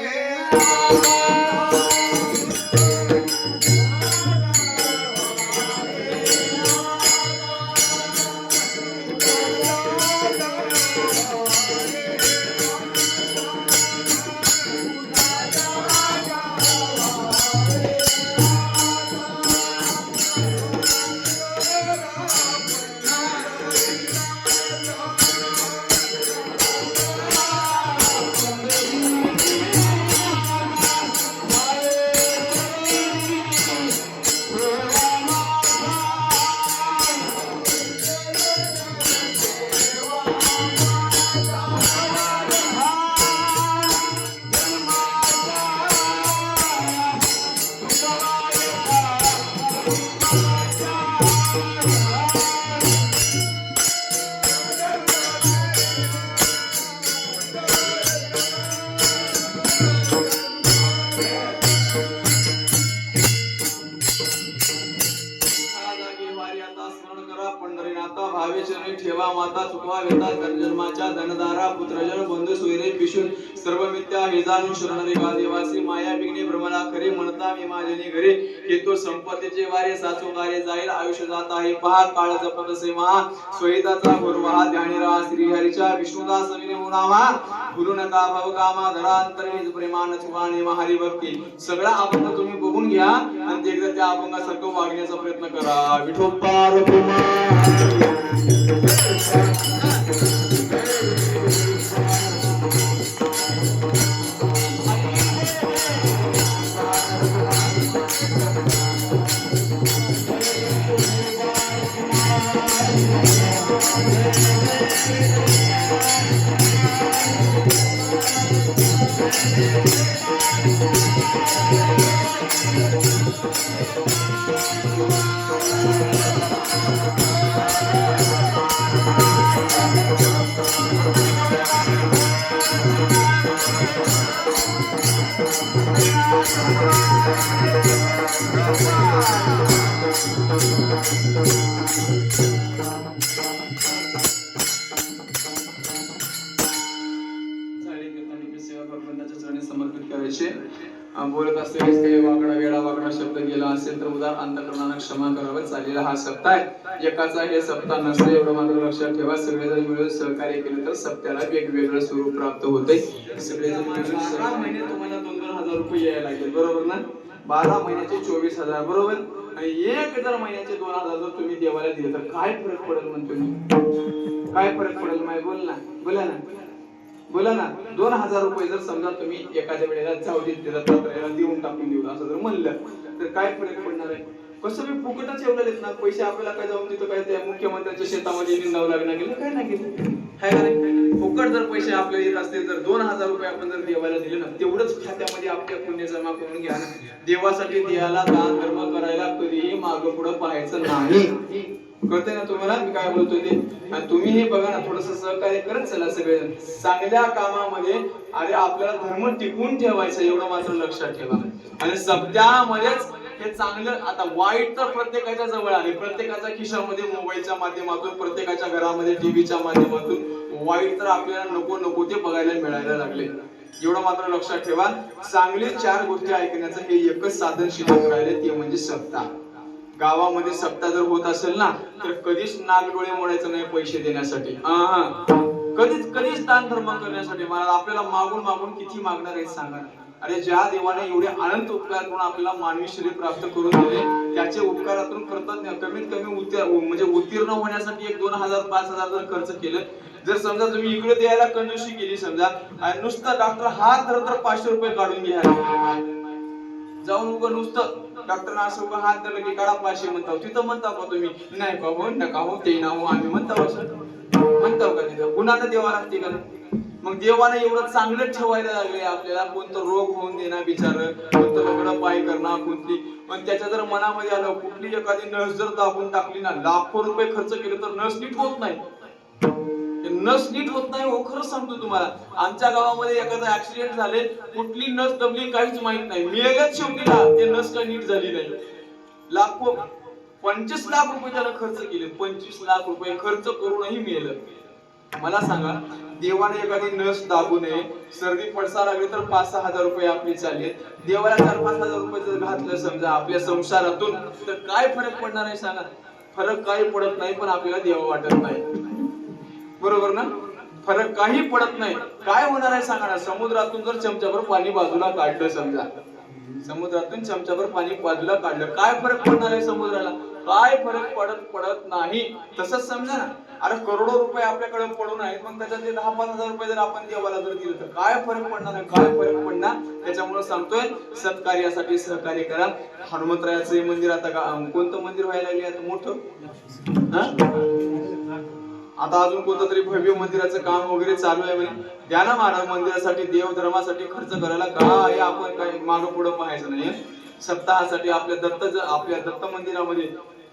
ठेवा माता चुकवा वेता जन्माच्या धनदारा पुत्रजन बंधू सोयरे पिशून सर्व मिथ्या हे जाणून शरण रे गादेवासी माया बिघ्ने भ्रमला खरे म्हणता मी माझे घरे हेतू संपत्तीचे वारे साचू कार्य जाईल आयुष्य जात आहे पहा काळ जपत असे महा स्वहिताचा गुरुवा ध्यानी राहा श्री हरीच्या विष्णुदास विने मुनामा गुरु नका भव कामा धरा अंतर्निज प्रेमान ठिकाणी महारी भक्ती सगळा अभंग तुम्ही बघून घ्या आणि एकदा त्या अभंगासारखं वागण्याचा प्रयत्न करा. विठोपार समर्पित करायचे. बोलत असताना काही वाकडा वेळा वाकडा शब्द गेला असेल तर उदार अंतकरणाने क्षमा करावं. चालेला हा सप्ताह आहे, एकाचा हे सप्ताह नसतं एवढं मात्र लक्षात ठेवा. सगळेजण मिळून सहकार्य केलं तर सप्त्याला वेगवेगळं स्वरूप प्राप्त होते. सगळेजण मिळून 12 महिने तुम्हाला 2-2 हजार रुपये यायला लागेल, बरोबर ना? 12 महिन्याचे 24,000, बरोबर? आणि 1 महिन्याचे 2,000 जर तुम्ही देवाला दिले तर काय फरक पडेल म्हणतो मी? काय फरक पडेल माय? बोल ना, बोला ना, बोला ना. 2,000 रुपये जर समजा तुम्ही एखाद्या वेळेला जाऊ देत देऊन टाकून देऊ असं जर म्हणलं तर काय फरक पडणार आहे? कसं मी फुकटच एवढं ना पैसे आपल्याला काय जाऊन तिथं काय त्या मुख्यमंत्र्यांच्या शेतामध्ये निंदावं लागणार गेलं काय नाही गेलं काय फुकट जर पैसे आपल्याला येत असतील तर 2,000 रुपये आपण जर देवाला दिले ना तेवढंच खात्यामध्ये आपल्या पुण्य जमा करून घ्या ना. देवासाठी देवाला दान धर्म करायला कधीही मागं पुढं पाहायचं नाही. कळतंय ना तुम्हाला मी काय बोलतोय ते? आणि तुम्ही हे बघा ना थोडस सहकार्य करत चला सगळेजण चांगल्या कामामध्ये. अरे आपल्याला धर्म टिकवून ठेवायचा एवढं मात्र लक्षात ठेवा. आणि सप्त्यामध्येच हे चांगलं. आता वाईट तर प्रत्येकाच्या जवळ आहे, प्रत्येकाच्या खिशामध्ये मोबाईलच्या माध्यमातून, प्रत्येकाच्या घरामध्ये टीव्हीच्या माध्यमातून वाईट तर आपल्याला नको नको ते बघायला मिळायला लागले. एवढं मात्र लक्षात ठेवा. चांगले 4 गोष्टी ऐकण्याचं हे एकच साधन शिल्लक राहिले ते म्हणजे सप्ताह. गावामध्ये सप्ताह जर होत असेल ना तर कधीच नागडोळे मोडायचं नाही पैसे देण्यासाठी. कधीच दान धर्म करण्यासाठी. मला आपल्याला मागून मागून किती मागणार आहेत सांगा. अरे ज्या देवाने एवढे अनंत उपकार करून आपल्याला मानवी शरीर प्राप्त करून दिले त्याचे उपकारातून कृतज्ञ कमीत कमी म्हणजे उत्तीर्ण होण्यासाठी 1-2,000 5,000 जर खर्च केलं. जर समजा तुम्ही इकडे द्यायला कंजूसी केली समजा आणि नुसतं डॉक्टर हात धरत तर 500 रुपये काढून घ्यायला जाऊन उगा नुसतं डॉक्टर असं उगा हात धरलं की काढा 500 म्हणता तिथं म्हणता का तुम्ही? नाही का हो नका हो ते ना हो आम्ही म्हणता असं म्हणताव का तिथं गुन्हा तर देवा लागते का? मग देवाने एवढं चांगलं ठेवायला लागले आपल्याला. कोणतं रोग होऊन देणार बिचार, कोणतं लग्न पाय करणार कुठली. पण त्याच्या जर मनामध्ये आलं कुठली एखादी नस जर दाबून टाकली ना लाखो रुपये खर्च केले तर नस नीट होत नाही. नस नीट होत नाही हो, खरंच सांगतो तुम्हाला. आमच्या गावामध्ये एखादा ऍक्सिडेंट झाले कुठली नस दबली काहीच माहित नाही. मेलच शेवटीला ते नस काही नीट झाली नाही. लाखो 25 लाख रुपये त्याला खर्च केले. 25 लाख रुपये खर्च करूनही मेलं. मला सांगा देवाने एखादी नस दाबू नये. सर्दी पडसा लागली तर 5-6 हजार रुपये आपली चालले. देवाला 4-5 हजार रुपये जर घातलं समजा आपल्या संसारातून तर काय फरक पडणार आहे सांगा? फरक काही पडत नाही. पण आपल्याला देवा वाटत नाही, बरोबर ना? फरक काही पडत नाही. काय होणार आहे सांगा ना? समुद्रातून जर चमच्याभर पाणी बाजूला काढलं समजा, समुद्रातून चमच्याभर पाणी बाजूला काढलं काय फरक पडणार आहे समुद्राला? काय फरक पडत नाही. तसंच समजा ना अरे करोडो रुपये आपल्याकडे पडून आहेत मग त्याच्यातले 10-5 हजार रुपये जर आपण देवाला जर दिले तर काय फरक पडणार आहे? काय फरक पडणार? त्याच्यामुळे सांगतोय सत्कार्यासाठी सहकार्य करा. हनुमंतरायाचं मंदिर आता कोणतं मंदिर व्हायला लागले आता मोठं? आता अजून कोणतं तरी भव्य मंदिराचं काम वगैरे चालू आहे म्हणे. द्या ना महाराज मंदिरासाठी देव धर्मासाठी खर्च करायला काय आपण काय मागं पुढं पाहायचं नाही. सप्ताहासाठी आपल्या दत्त मंदिरामध्ये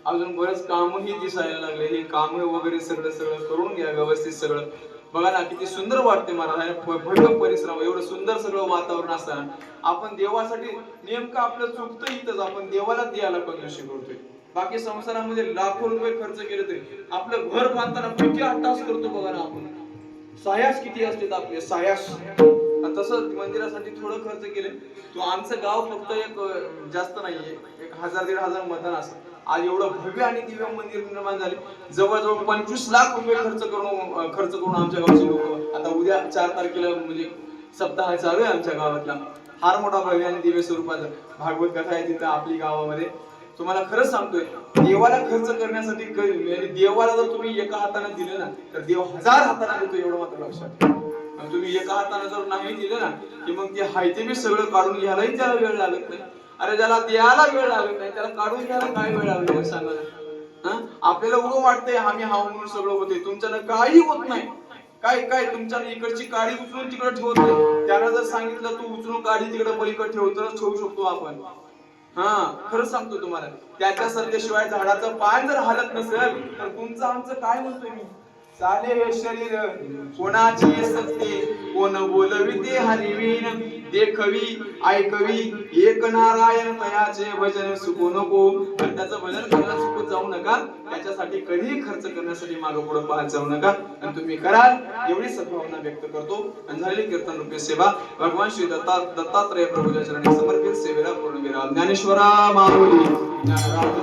अजून बरेच कामही दिसायला लागले. हे काम वगैरे सगळं करून घ्या व्यवस्थित सगळं. बघा ना किती सुंदर वाटते महाराज. भव्य परिसर एवढं सुंदर सगळं वातावरण असताना आपण देवासाठी नेमकं आपलं चुकतं इथंच. आपण देवाला द्यायला कंजूसी करतोय. बाकी संसारामध्ये लाखो रुपये खर्च केले तरी आपलं घर बांधताना किती अट्टास करतो बघा ना आपण. सायास किती असतात आपले सायास. तसं मंदिरासाठी थोडं खर्च केले. तो आमचं गाव फक्त एक जास्त नाहीये 1,000-1,500 मतदान असं. आज एवढं भव्य आणि दिव्य मंदिर निर्माण झाले. जवळजवळ 25 लाख रुपये खर्च करून आमच्या गावचे लोक आता उद्या 4 तारखेला म्हणजे सप्ताह चालू आहे आमच्या गावातला. फार मोठा भव्य आणि दिव्य स्वरूपाचा भागवत कथा आहे तिथं आपली गावामध्ये. तुम्हाला खरंच सांगतोय देवाला खर्च करण्यासाठी देवाला जर तुम्ही एका हाताने दिले ना तर देव 1000 हाताने देतो एवढं मात्र लक्षात. तुम्ही एका हाताने जर नाही दिले ना की मग ते हायते बी सगळं काढून घ्यायलाही त्याला वेळ लागत नाही. अरे ज्याला द्यायला वेळ लागत नाही त्याला काढून घ्यायला काय वेळ लागतो सांगा ना. आपल्याला उगं वाटतंय आम्ही हा म्हणून सगळं होते. तुमच्यानं काही होत नाही. काय तुमच्या इकडची काडी उचलून तिकडे ठेवत नाही. त्याला जर सांगितलं तू उचलून काडी तिकडे पलीकडे ठेव तरच ठेवू शकतो आपण. खरंच सांगतो तुम्हाला. त्याच्या सत्तेशिवाय झाडाचं पान जर हालत नसेल तर तुमचं आमचं काय म्हणतोय मी चाले हे शरीर कोणाची सत्ते कोण बोलविते हरिवीन देखवी ऐकवी एक नारायण तयाचे भजन सुकू नको. आणि त्याचं भजन करायला चुकून जाऊ नका. त्याच्यासाठी कधीही खर्च करण्यासाठी मागे पुढे पाहत जाऊ नका. आणि तुम्ही कराल एवढी सद्भावना व्यक्त करतो. आणि झालेली कीर्तन रूपी सेवा भगवान श्री दत्तात्रय प्रभूच्या चरणी समर्पित सेवेला पूर्ण विराम. ज्ञानेश्वरा माऊली ज्ञानराज